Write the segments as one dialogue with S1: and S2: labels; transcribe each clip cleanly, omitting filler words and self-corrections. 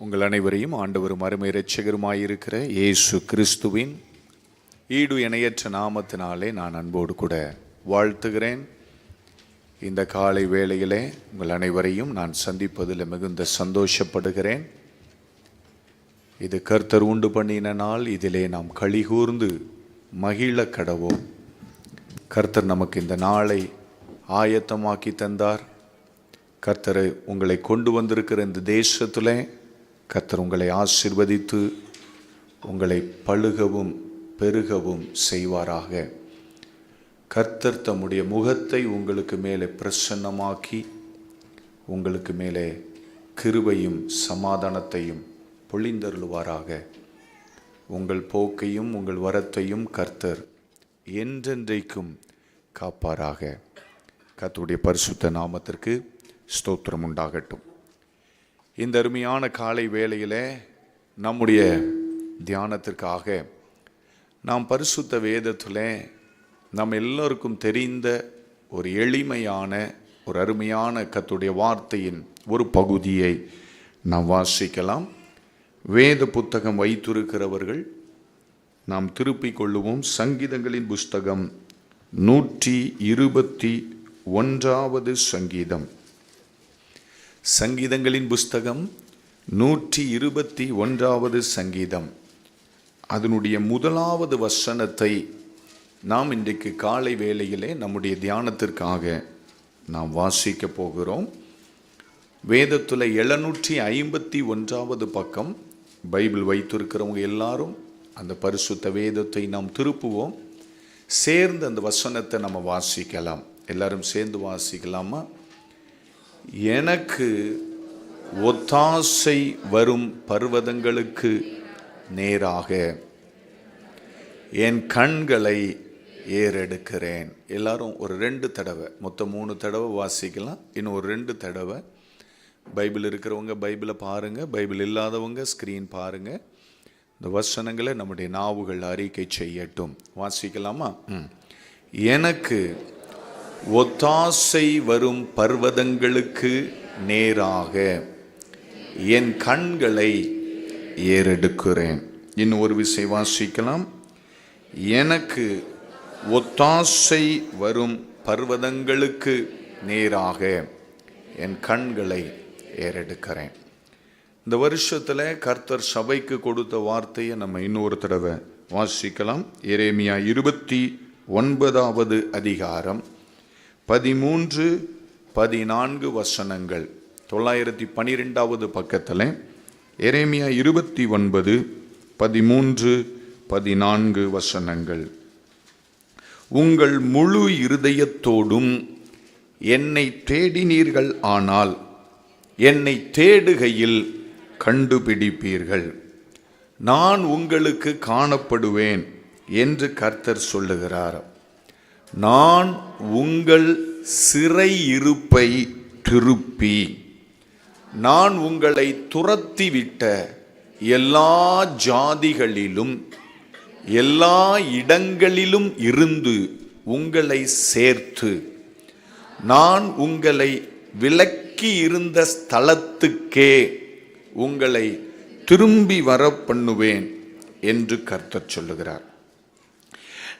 S1: உங்கள் அனைவரையும் ஆண்டவரும் அருமை இரட்சகருமாயிருக்கிற இயேசு கிறிஸ்துவின் ஈடு இணையற்ற நாமத்தினாலே நான் அன்போடு கூட வாழ்த்துகிறேன். இந்த காலை வேளையிலே உங்கள் அனைவரையும் நான் சந்திப்பதில் மிகுந்த சந்தோஷப்படுகிறேன். இது கர்த்தர் உண்டு பண்ணின நாள், இதிலே நாம் களிகூர்ந்து மகிழ கடவோம். கர்த்தர் நமக்கு இந்த நாளை ஆயத்தமாக்கி தந்தார். கர்த்தர் உங்களை கொண்டு வந்திருக்கிற இந்த தேசத்திலே கர்த்தர் உங்களை ஆசீர்வதித்து உங்களை பழுகவும் பெருகவும் செய்வாராக. கர்த்தர் தம்முடைய முகத்தை உங்களுக்கு மேலே பிரசன்னமாக்கி உங்களுக்கு மேலே கிருபையும் சமாதானத்தையும் பொழிந்தருளுவாராக. உங்கள் போக்கையும் உங்கள் வரத்தையும் கர்த்தர் என்றென்றைக்கும் காப்பாராக. கர்த்தருடைய பரிசுத்த நாமத்திற்கு ஸ்தோத்திரம் உண்டாகட்டும். இந்த அருமையான காலை வேளையிலே நம்முடைய தியானத்திற்காக நாம் பரிசுத்த வேதத்தில் நம் எல்லோருக்கும் தெரிந்த ஒரு எளிமையான ஒரு அருமையான கர்த்தருடைய வார்த்தையின் ஒரு பகுதியை நாம் வாசிக்கலாம். வேத புத்தகம் வைத்திருக்கிறவர்கள் நாம் திருப்பிக் கொள்ளுவோம். சங்கீதங்களின் புஸ்தகம் 121 சங்கீதம். சங்கீதங்களின் புஸ்தகம் 121 சங்கீதம். அதனுடைய முதலாவது வசனத்தை நாம் இன்றைக்கு காலை வேளையிலே நம்முடைய தியானத்திற்காக நாம் வாசிக்க போகிறோம். வேதத்தில் 751 பக்கம் பைபிள் வைத்திருக்கிறவங்க எல்லாரும் அந்த பரிசுத்த வேதத்தை நாம் திருப்புவோம். சேர்ந்து அந்த வசனத்தை நம்ம வாசிக்கலாம். எல்லாரும் சேர்ந்து வாசிக்கலாமா? எனக்கு ஒத்தாசை வரும் பர்வதங்களுக்கு நேராக என் கண்களை ஏறெடுக்கிறேன். எல்லாரும் ஒரு 2 தடவை, மொத்தம் 3 தடவை வாசிக்கலாம். இன்னும் ஒரு 2 தடவை. பைபிள் இருக்கிறவங்க பைபிளை பாருங்கள், பைபிள் இல்லாதவங்க ஸ்க்ரீன் பாருங்கள். இந்த வசனங்களை நம்முடைய நாவுகள் அறிக்கை செய்யட்டும். வாசிக்கலாமா? எனக்கு ஒத்தாசை வரும் பர்வதங்களுக்கு நேராக என் கண்களை ஏறெடுக்கிறேன். இன்னும் ஒரு விஷயம் வாசிக்கலாம். எனக்கு ஒத்தாசை வரும் பர்வதங்களுக்கு நேராக என் கண்களை ஏறெடுக்கிறேன். இந்த வருஷத்தில் கர்த்தர் சபைக்கு கொடுத்த வார்த்தையை நம்ம இன்னொரு தடவை வாசிக்கலாம். எரேமியா 29வது அதிகாரம் 13-14 வசனங்கள். 912வது பக்கத்தில் எரேமியா 29:13-14 வசனங்கள். உங்கள் முழு இருதயத்தோடும் என்னை தேடினீர்கள், ஆனால் என்னை தேடுகையில் கண்டுபிடிப்பீர்கள். நான் உங்களுக்கு காணப்படுவேன் என்று கர்த்தர் சொல்லுகிறார். நான் உங்கள் சிறையிருப்பை திருப்பி நான் உங்களை துரத்திவிட்ட எல்லா ஜாதிகளிலும் எல்லா இடங்களிலும் இருந்து உங்களை சேர்த்து நான் உங்களை விலக்கி இருந்த ஸ்தலத்துக்கே உங்களை திரும்பி வர பண்ணுவேன் என்று கர்த்தர் சொல்லுகிறார்.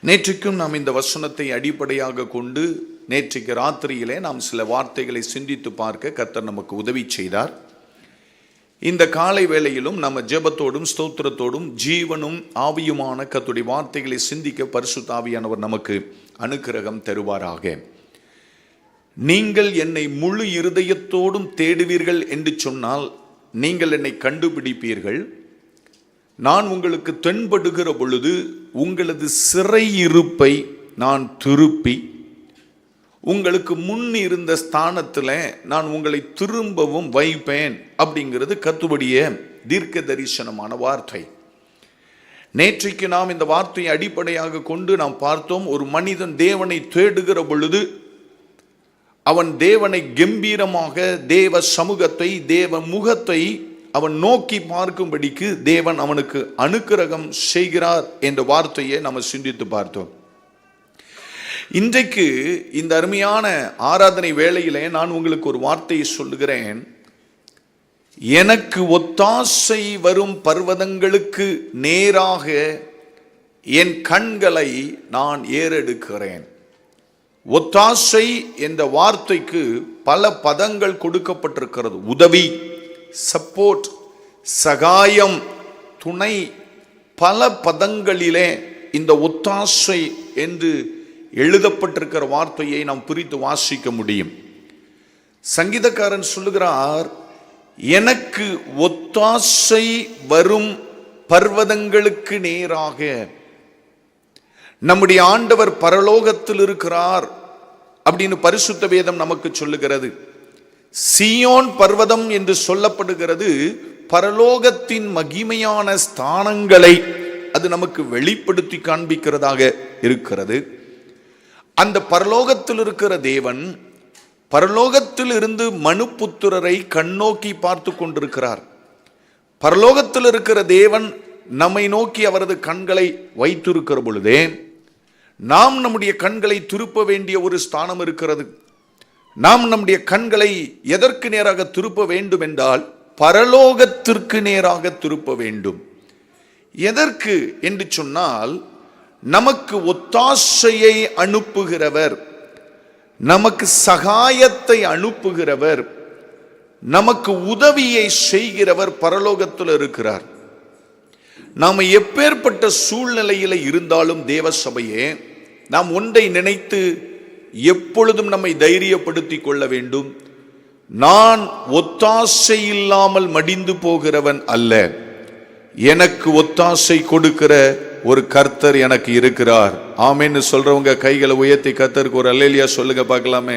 S1: நேற்றுக்கும் நாம் இந்த வசனத்தை அடிப்படையாக கொண்டு நேற்றைக்கு ராத்திரியிலே நாம் சில வார்த்தைகளை சிந்தித்து பார்க்க கர்த்தர் நமக்கு உதவி செய்தார். இந்த காலை வேளையிலும் நம்ம ஜெபத்தோடும் ஸ்தோத்திரத்தோடும் ஜீவனும் ஆவியுமான கர்த்தருடைய வார்த்தைகளை சிந்திக்க பரிசுத்த ஆவியானவர் நமக்கு அனுக்கிரகம் தருவாராக. நீங்கள் என்னை முழு இருதயத்தோடும் தேடுவீர்கள் என்று சொன்னால் நீங்கள் என்னை கண்டுபிடிப்பீர்கள். நான் உங்களுக்கு தென்படுகிற பொழுது உங்களது சிறையிருப்பை நான் திருப்பி உங்களுக்கு முன் இருந்த ஸ்தானத்தில் நான் உங்களை திரும்பவும் வைப்பேன். அப்படிங்கிறது கர்த்தருடைய தீர்க்க தரிசனமான வார்த்தை. நேற்றைக்கு நாம் இந்த வார்த்தையை அடிப்படையாக கொண்டு நாம் பார்த்தோம். ஒரு மனிதன் தேவனை தேடுகிற பொழுது அவன் தேவனை கம்பீரமாக, தேவ சமூகத்தை, தேவ முகத்தை அவன் நோக்கி பார்க்கும்படிக்கு தேவன் அவனுக்கு அனுக்கிரகம் செய்கிறார் என்ற வார்த்தையை நம்ம சிந்தித்து பார்த்தோம். இன்றைக்கு இந்த அருமையான ஆராதனை வேளையிலே நான் உங்களுக்கு ஒரு வார்த்தையை சொல்லுகிறேன். எனக்கு ஒத்தாசை வரும் பர்வதங்களுக்கு நேராக என் கண்களை நான் ஏறெடுக்கிறேன். ஒத்தாசை என்ற வார்த்தைக்கு பல பதங்கள் கொடுக்கப்பட்டிருக்கிறது. உதவி, சப்போர்ட், சகாயம், துணை, பல பதங்களிலே இந்த ஒத்தாசை என்று எழுதப்பட்டிருக்கிற வார்த்தையை நாம் பிரித்து வாசிக்க முடியும். சங்கீதக்காரன் சொல்லுகிறார், எனக்கு ஒத்தாசை வரும் பர்வதங்களுக்கு நேராக. நம்முடைய ஆண்டவர் பரலோகத்தில் இருக்கிறார் அப்படின்னு பரிசுத்த வேதம் நமக்கு சொல்லுகிறது. சீயோன் பர்வதம் என்று சொல்லப்படுகிறது பரலோகத்தின் மகிமையான ஸ்தானங்களை அது நமக்கு வெளிப்படுத்தி காண்பிக்கிறதாக இருக்கிறது. அந்த பரலோகத்தில் இருக்கிற தேவன் பரலோகத்தில் இருந்து மனுபுத்திரரை கண்ணோக்கி பார்த்து கொண்டிருக்கிறார். பரலோகத்தில் இருக்கிற தேவன் நம்மை நோக்கி அவரது கண்களை வைத்திருக்கிற பொழுதே நாம் நம்முடைய கண்களை திருப்ப வேண்டிய ஒரு ஸ்தானம் இருக்கிறது. நாம் நம்முடைய கண்களை எதற்கு நேராக திருப்ப வேண்டும் என்றால் பரலோகத்திற்கு நேராக திருப்ப வேண்டும். எதற்கு என்று சொன்னால், நமக்கு ஒத்தாசையை அனுப்புகிறவர், நமக்கு சகாயத்தை அனுப்புகிறவர், நமக்கு உதவியை செய்கிறவர் பரலோகத்தில் இருக்கிறார். நாம் எப்பேற்பட்ட சூழ்நிலையில் இருந்தாலும் தேவ சபையே, நாம் ஒன்றை நினைத்து எப்பொழுதும் நம்மை தைரியப்படுத்திக் கொள்ள வேண்டும். நான் ஒத்தாசை இல்லாமல் மடிந்து போகிறவன் அல்ல. எனக்கு ஒத்தாசை கொடுக்கிற ஒரு கர்த்தர் எனக்கு இருக்கிறார். ஆமென்னு சொல்றவங்க கைகளை உயர்த்தி கர்த்தருக்கு ஒரு அல்லேலூயா சொல்லுங்க பார்க்கலாமே.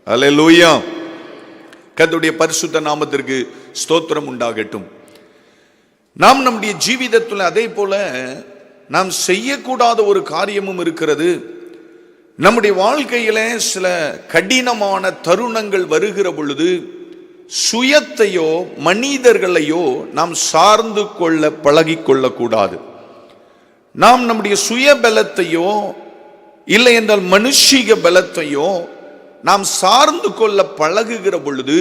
S1: அல்லேலூயா. கர்த்தருடைய பரிசுத்த நாமத்திற்கு ஸ்தோத்திரம் உண்டாகட்டும். நாம் நம்முடைய ஜீவிதத்தில் அதே போல நாம் செய்யக்கூடாத ஒரு காரியமும் இருக்கிறது. நம்முடைய வாழ்க்கையில சில கடினமான தருணங்கள் வருகிற பொழுது சுயத்தையோ மனிதர்களையோ நாம் சார்ந்து கொள்ள பழகி கொள்ளக்கூடாது. நாம் நம்முடைய சுய பலத்தையோ இல்லை என்றால் மனுஷிக பலத்தையோ நாம் சார்ந்து கொள்ள பழகுகிற பொழுது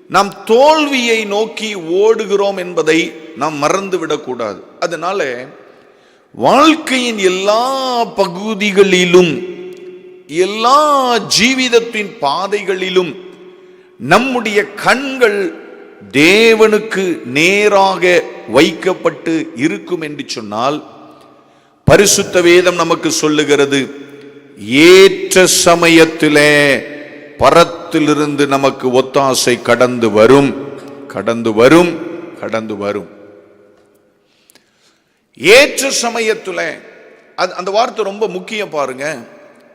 S1: நாம் தோல்வியை நோக்கி ஓடுகிறோம் என்பதை நாம் மறந்துவிடக்கூடாது. அதனால வாழ்க்கையின் எல்லா பகுதிகளிலும் எல்லா ஜீவிதத்தின் பாதைகளிலும் நம்முடைய கண்கள் தேவனுக்கு நேராக வைக்கப்பட்டு இருக்கும் என்று சொன்னால், பரிசுத்த வேதம் நமக்கு சொல்லுகிறது, ஏற்ற சமயத்திலே பரத்திலிருந்து நமக்கு ஒத்தாசை கடந்து வரும், கடந்து வரும், கடந்து வரும். ஏற்ற சமயத்துல அந்த வார்த்தை ரொம்ப முக்கியம் பாருங்க.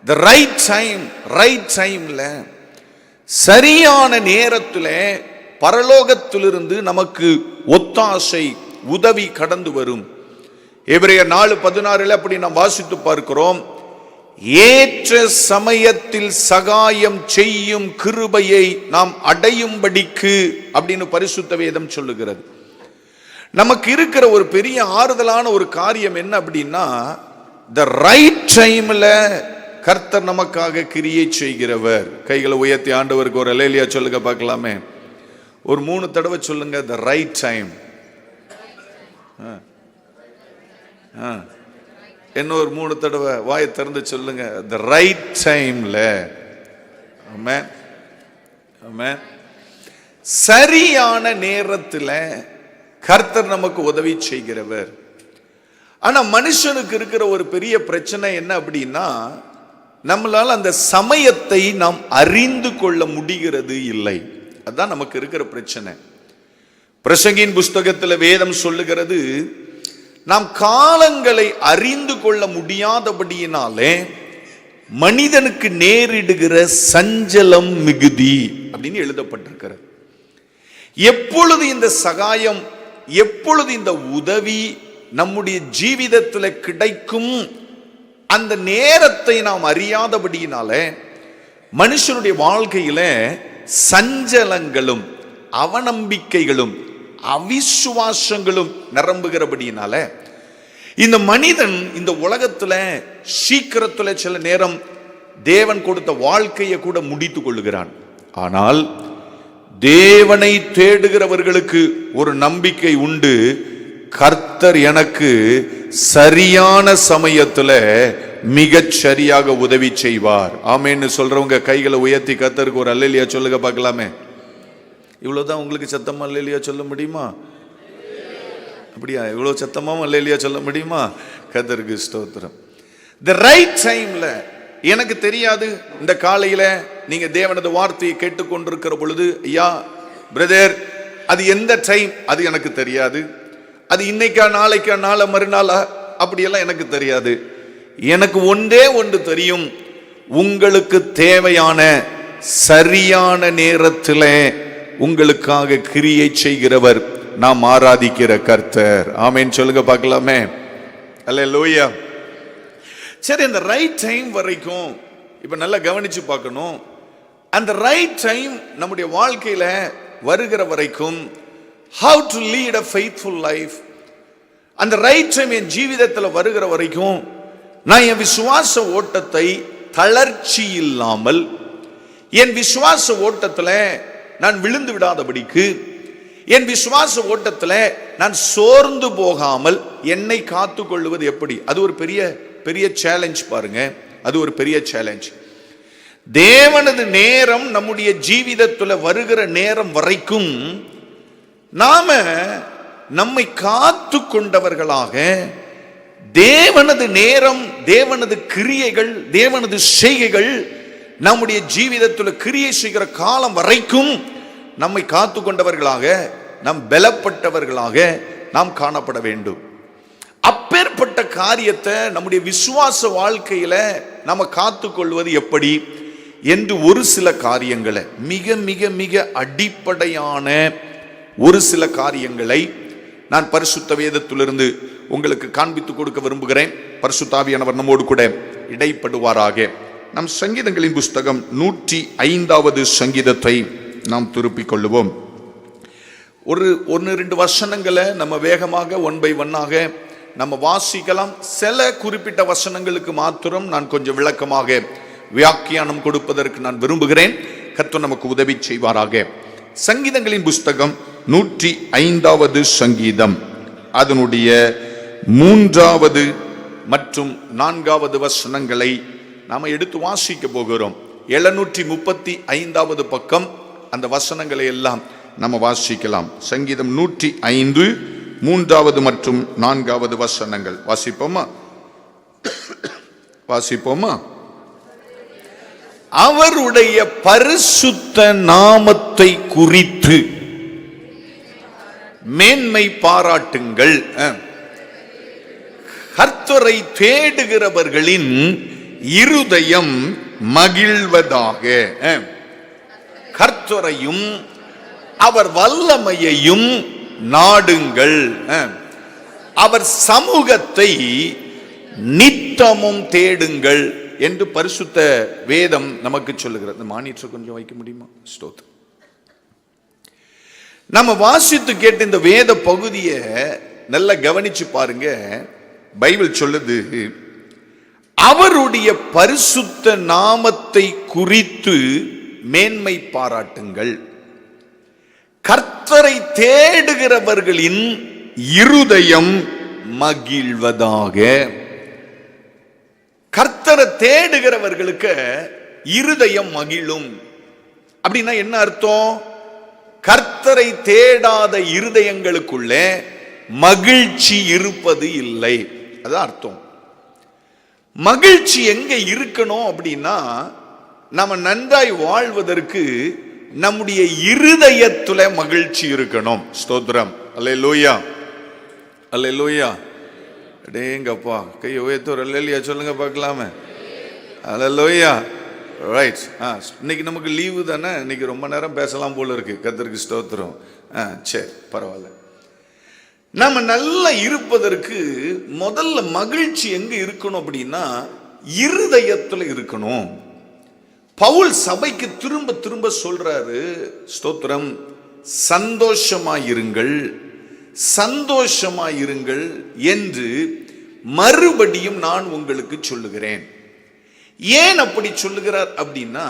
S1: the right time, right timeல சரியான நேரத்தில் பரலோகத்திலிருந்து நமக்கு ஒத்தாசை உதவி கடந்து வரும். எபிரேயர் 4:16 அப்படி நாம் வாசித்து பார்க்கிறோம். ஏற்ற சமயத்தில் சகாயம் செய்யும் கிருபையை நாம் அடையும்படிக்கு அப்படின்னு பரிசுத்த வேதம் சொல்லுகிறது. நமக்கு இருக்கிற ஒரு பெரிய ஆறுதலான ஒரு காரியம் என்ன அப்படின்னா, the right timeல கர்த்தர் நமக்காக கிரியை செய்கிறவர். கைகளை உயர்த்தி ஆண்டவருக்கு ஒரு அல்லேலூயா சொல்லுங்க பார்க்கலாமே. ஒரு 3 தடவை சொல்லுங்க, the right time. இன்னொரு 3 தடவை வாயை திறந்து சொல்லுங்க, the right timeல. ஆமென், ஆமென். சரியான நேரத்தில் கர்த்தர் நமக்கு உதவி செய்கிறவர். ஆனா மனுஷனுக்கு இருக்கிற ஒரு பெரிய பிரச்சனை என்ன அப்படின்னா, நம்மளால் அந்த சமயத்தை நாம் அறிந்து கொள்ள முடிகிறது இல்லை. அதுதான் நமக்கு இருக்கிற பிரச்சனை. பிரசங்கியின் புஸ்தகத்தில் வேதம் சொல்லுகிறது, நாம் காலங்களை அறிந்து கொள்ள முடியாதபடியினாலே மனிதனுக்கு நேரிடுகிற சஞ்சலம் மிகுதி அப்படின்னு எழுதப்பட்டிருக்கிறது. எப்பொழுது இந்த சகாயம், எப்பொழுது இந்த உதவி நம்முடைய ஜீவிதத்தில் கிடைக்கும், அந்த நேரத்தை நாம் அறியாதபடியினால மனுஷனுடைய வாழ்க்கையில சஞ்சலங்களும் அவநம்பிக்கைகளும் அவிசுவாசங்களும் நிரம்புகிறபடியினால இந்த மனிதன் இந்த உலகத்துல சீக்கிரத்துல சில நேரம் தேவன் கொடுத்த வாழ்க்கையை கூட முடித்து கொள்ளுகிறான். ஆனால் தேவனை தேடுகிறவர்களுக்கு ஒரு நம்பிக்கை உண்டு. கர்த்தர் எனக்கு சரியான சமயத்துல மிகச் சரியாக உதவி செய்வார். ஆமேன்னு சொல்றவங்க கைகளை உயர்த்தி கர்த்தருக்கு ஒரு அல்லேலியா சொல்லுங்க பார்க்கலாமே. இவ்வளவுதான் உங்களுக்கு சத்தமா அல்லேலியா சொல்ல முடியுமா? அப்படியா? இவ்வளவு சத்தமாவும் அல்லேலியா சொல்ல முடியுமா? கர்த்தருக்கு ஸ்தோத்திரம். தி ரைட் டைம்ல, எனக்கு தெரியாது இந்த காலையில நீங்க தேவனது வார்த்தையை கேட்டுக்கொண்டிருக்கிற பொழுது, ஐயா பிரதர் அது எந்த டைம் அது எனக்கு தெரியாது, அது இன்னைக்கா நாளைக்கா நாளை மறுநாளா அப்படியெல்லாம் எனக்கு தெரியாது. எனக்கு ஒன்றே ஒன்று தெரியும், உங்களுக்கு தேவையான சரியான நேரத்தில் உங்களுக்காக கிரியை செய்கிறவர் நாம் ஆராதிக்கிற கர்த்தர். ஆமேன் சொல்லுங்க பார்க்கலாமே. அல்லேலூயா. சரி, அந்த ரைட் டைம் வரைக்கும் இப்ப நல்லா கவனிச்சு பார்க்கணும். அந்த ரைட் டைம் நம்முடைய வாழ்க்கையில வருகிற வரைக்கும், how to lead a faithful life, அந்த ரைட் டைம் என் ஜீவிதத்தில் வருகிற வரைக்கும் நான் என் விசுவாச ஓட்டத்தை தளர்ச்சி இல்லாமல், என் விசுவாச ஓட்டத்தில் நான் விழுந்து விடாதபடிக்கு, என் விசுவாச ஓட்டத்தில் நான் சோர்ந்து போகாமல் என்னை காத்து கொள்வது எப்படி? அது ஒரு பெரிய பெரிய சேலஞ்ச் பாருங்க. அது ஒரு பெரிய சேலஞ்ச். தேவனது நேரம் நம்முடைய ஜீவிதத்தில் வருகிற நேரம் வரைக்கும் நாம நம்மை காத்து கொண்டவர்களாக, தேவனது நேரம், தேவனது கிரியைகள், தேவனது செய்கைகள் நம்முடைய ஜீவிதத்தில் கிரியை செய்கிற காலம் வரைக்கும் நம்மை காத்து கொண்டவர்களாக, நாம் பலப்பட்டவர்களாக நாம் காணப்பட வேண்டும். அப்பேற்பட்ட காரியத்தை நம்முடைய விசுவாச வாழ்க்கையில நம்ம காத்து கொள்வது எப்படி என்று ஒரு சில காரியங்களை, மிக மிக மிக அடிப்படையான ஒரு சில காரியங்களை நான் பரிசுத்த வேதத்திலிருந்து உங்களுக்கு காண்பித்து கொடுக்க விரும்புகிறேன். பரிசுத்த ஆவியானவர் நம்மோடு கூட இடைப்படுவாராக. நம் சங்கீதங்களின் புஸ்தகம் 105வது சங்கீதத்தை நாம் திருப்பிக் கொள்ளுவோம். ஒரு 1-2 வசனங்களை நம்ம வேகமாக 1 by 1 நம்ம வாசிக்கலாம். சில குறிப்பிட்ட வசனங்களுக்கு மாத்திரம் நான் கொஞ்சம் விளக்கமாக வியாக்கியானம் கொடுப்பதற்கு நான் விரும்புகிறேன். கர்த்தர் நமக்கு உதவி செய்வாராக. சங்கீதங்களின் புஸ்தகம் 105வது சங்கீதம், அதனுடைய 3வது மற்றும் 4வது வசனங்களை நாம எடுத்து வாசிக்க போகிறோம். 735வது பக்கம் அந்த வசனங்களை எல்லாம் நம்ம வாசிக்கலாம். சங்கீதம் 105 3வது மற்றும் 4வது வசனங்கள் வாசிப்போமா? வாசிப்போமா? அவருடைய பரிசுத்த நாமத்தை குறித்து மேன்மை பாராட்டுங்கள். கர்த்தரை தேடுகிறவர்களின் இருதயம் மகிழ்வதாக. கர்த்தரையும் அவர் வல்லமையையும் நாடுங்கள், அவர் சமூகத்தை நித்தமும் தேடுங்கள் என்று பரிசுத்த வேதம் நமக்கு சொல்லுகிறது. மானிட்டர் கொஞ்சம் வைக்க முடியுமா? ஸ்தோத்திரம். நம்ம வாசித்து கேட்ட இந்த வேத பகுதியை நல்லா கவனிச்சு பாருங்க. பைபிள் சொல்லுது, அவருடைய பரிசுத்த நாமத்தை குறித்து மேன்மை பாராட்டுங்கள். கர்த்தரை தேடுகிறவர்களின் இருதயம் மகிழ்வதாக. கர்த்தரை தேடுகிறவர்களுக்கு இருதயம் மகிழும். அப்படின்னா என்ன அர்த்தம்? கர்த்தரை தேடாத இருதயங்களுக்குள்ளே மகிழ்ச்சி இருப்பது இல்லை. அதான் அர்த்தம். மகிழ்ச்சி எங்க இருக்கணும் அப்படின்னா, நம்ம நன்றாய் வாழ்வதற்கு நம்முடைய இருதயத்துல மகிழ்ச்சி இருக்கணும். ஸ்தோத்திரம். அல்லேலூயா, அல்லேலூயா. அடேங்கப்பா, கையை உயர்த்து ஒரு அல்லேலூயா சொல்லுங்க பார்க்கலாமே. அல்லேலூயா. ரைட். இன்னைக்கு நமக்கு லீவு தானே, இன்னைக்கு ரொம்ப நேரம் பேசலாம் போல இருக்கு. கர்த்தருக்கு ஸ்தோத்திரம். சரி, பரவாயில்ல. நம்ம நல்லா இருப்பதற்கு முதல்ல மகிழ்ச்சி எங்க இருக்கணும் அப்படின்னா, இருதயத்துல இருக்கணும். பவுல் சபைக்கு திரும்ப திரும்ப சொல்றாரு, ஸ்தோத்திரம், சந்தோஷமாயிருங்கள், சந்தோஷமாயிருங்கள் என்று மறுபடியும் நான் உங்களுக்கு சொல்லுகிறேன். ஏன் அப்படி சொல்லுகிறார் அப்படின்னா,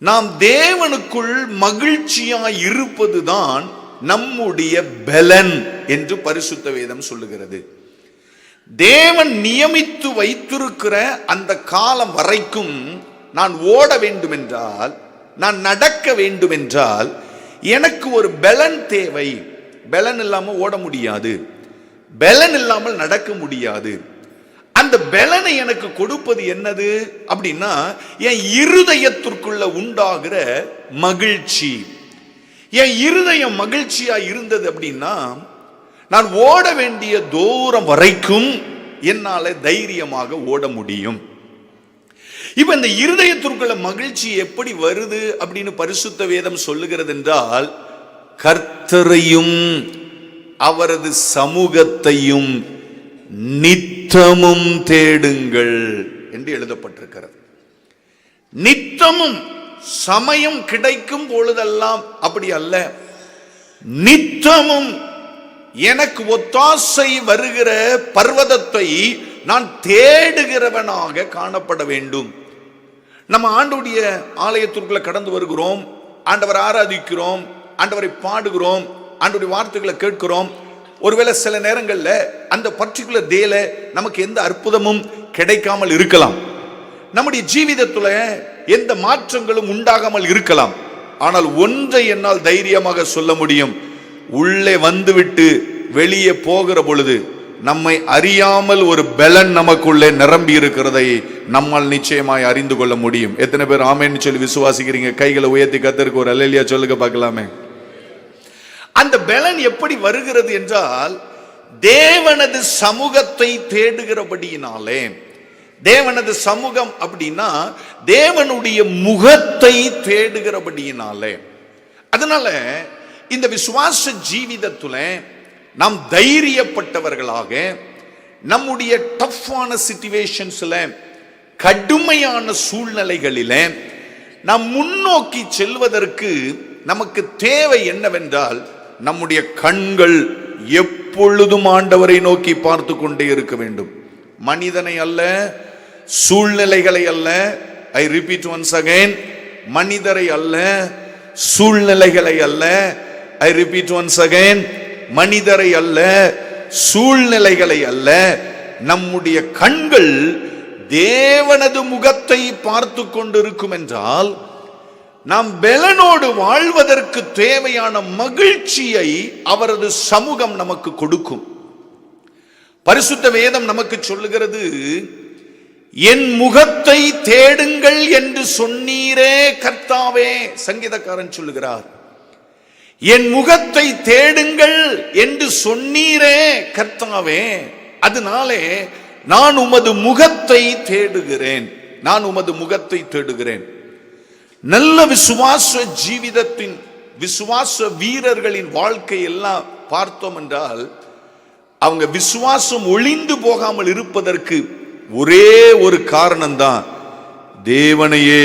S1: நாம் தேவனுக்குள் மகிழ்ச்சியாய் இருப்பதுதான் நம்முடைய பலன் என்று பரிசுத்த வேதம் சொல்லுகிறது. தேவன் நியமித்து வைத்திருக்கிற அந்த காலம் வரைக்கும் நான் ஓட வேண்டும் என்றால், நான் நடக்க வேண்டும் என்றால், எனக்கு ஒரு பலன் தேவை. பலன் இல்லாமல் ஓட முடியாது, பலன் இல்லாமல் நடக்க முடியாது. அந்த பலனை எனக்கு கொடுப்பது என்னது அப்படின்னா, என் இருதயத்திற்குள்ள உண்டாகிற மகிழ்ச்சி. என் இருதயம் மகிழ்ச்சியா இருந்தது அப்படின்னா, நான் ஓட வேண்டிய தூரம் வரைக்கும் என்னால தைரியமாக ஓட முடியும். இப்ப இந்த இருதயத்திற்குள்ள மகிழ்ச்சி எப்படி வருது அப்படின்னு பரிசுத்த வேதம் சொல்லுகிறது என்றால், கர்த்தரையும் அவரது சமூகத்தையும் நித்தமும் தேடுங்கள் என்று எழுதப்பட்டிருக்கிறது. நித்தமும், சமயம் கிடைக்கும் பொழுதெல்லாம் அப்படி அல்ல, நித்தமும் எனக்கு ஒத்தாசை வருகிற பர்வதத்தை நான் தேடுகிறவனாக காணப்பட வேண்டும். நம்ம ஆண்டவருடைய ஆலயத்திற்குள்ள கடந்து வருகிறோம், ஆண்டவரை ஆராதிக்கிறோம், ஆண்டவரை பாடுகிறோம், ஆண்டவருடைய வார்த்தைகளை கேட்கிறோம். ஒருவேளை சில நேரங்களில் அந்த பர்டிகுலர் டேல நமக்கு எந்த அற்புதமும் கிடைக்காமல் இருக்கலாம், நம்முடைய ஜீவிதத்துல எந்த மாற்றங்களும் உண்டாகாமல் இருக்கலாம். ஆனால் ஒன்றை என்னால் தைரியமாக சொல்ல முடியும், உள்ளே வந்துவிட்டு வெளியே போகிற பொழுது நம்மை அறியாமல் ஒரு பலன் நமக்குள்ளே நிரம்பி இருக்கிறதை நம்மால் நிச்சயமாய் அறிந்து கொள்ள முடியும். எத்தனை பேர் ஆமேன்னு சொல்லி விசுவாசிக்கிறீங்க? கைகளை உயர்த்தி கர்த்தருக்கு ஒரு அல்லேலூயா சொல்லுங்க பார்க்கலாமே. அந்த பலன் எப்படி வருகிறது என்றால், தேவனது சமூகத்தை தேடுகிறபடியினாலே. தேவனது சமூகம் அப்படின்னா தேவனுடைய முகத்தை தேடுகிறபடியினாலே. அதனால இந்த விசுவாச ஜீவிதத்துல நாம் தைரியப்பட்டவர்களாக, நம்முடைய டஃப்பான சிச்சுவேஷன்ஸ்ல, கடுமையான சூழ்நிலைகளில நாம் முன்னோக்கி செல்வதற்கு நமக்கு தேவை என்னவென்றால், நம்முடைய கண்கள் எப்பொழுதும் ஆண்டவரை நோக்கி பார்த்து கொண்டே இருக்க வேண்டும். மனிதனை அல்ல, சூழ்நிலைகளை அல்ல. ஐ ரிப்பீட் ஒன்ஸ் அகைன், மனிதரை அல்ல, சூழ்நிலைகளை அல்ல. ஐ ரிப்பீட் ஒன்ஸ் அகைன், மனிதரை அல்ல, சூழ்நிலைகளை அல்ல. நம்முடைய கண்கள் தேவனது முகத்தை பார்த்து கொண்டிருக்கும் என்றால், நாம் பலனோடு வாழ்வதற்கு தேவையான மகிழ்ச்சியை அவரது சமூகம் நமக்கு கொடுக்கும். பரிசுத்த வேதம் நமக்கு சொல்லுகிறது, என் முகத்தை தேடுங்கள் என்று சொன்னீரே கர்த்தாவே. சங்கீதக்காரன் சொல்லுகிறார், என் முகத்தை தேடுங்கள் என்று சொன்னீரே கர்த்தாவே, அதனாலே நான் உமது முகத்தை தேடுகிறேன், நான் உமது முகத்தை தேடுகிறேன். நல்ல விசுவாச ஜீவிதத்தின் விசுவாச வீரர்களின் வாழ்க்கை எல்லாம் பார்த்தோம் என்றால், அவங்க விசுவாசம் ஒளிந்து போகாமல் இருப்பதற்கு ஒரே ஒரு காரணம்தான், தேவனையே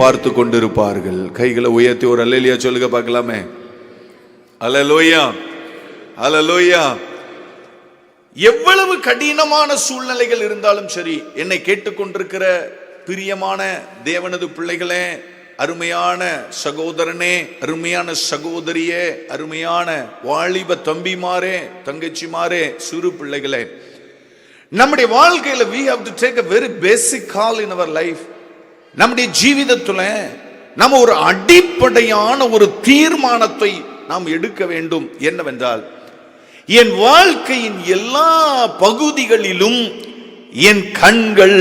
S1: பார்த்து கொண்டிருப்பார்கள். கைகளை உயர்த்தி ஒரு அல்லேலூயா சொல்லுங்க பார்க்கலாமே. அல்லேலூயா, அல்லேலூயா. எவ்வளவு கடினமான சூழ்நிலைகள் இருந்தாலும் சரி, என்னை கேட்டுக்கொண்டிருக்கிற பிரியமான தேவனது பிள்ளைகளே, அருமையான சகோதரனே, அருமையான சகோதரியே, அருமையான வாலிப தம்பிமாரே, தங்கச்சிமாரே, சிறு பிள்ளைகளே, நம்முடைய வாழ்க்கையில we have to take a very basic call in our life. நம்முடைய ஜீவிதத்துல நம்ம ஒரு அடிப்படையான ஒரு தீர்மானத்தை நாம் எடுக்க வேண்டும். என்னவென்றால், என் வாழ்க்கையின் எல்லா பகுதிகளிலும் என் கண்கள்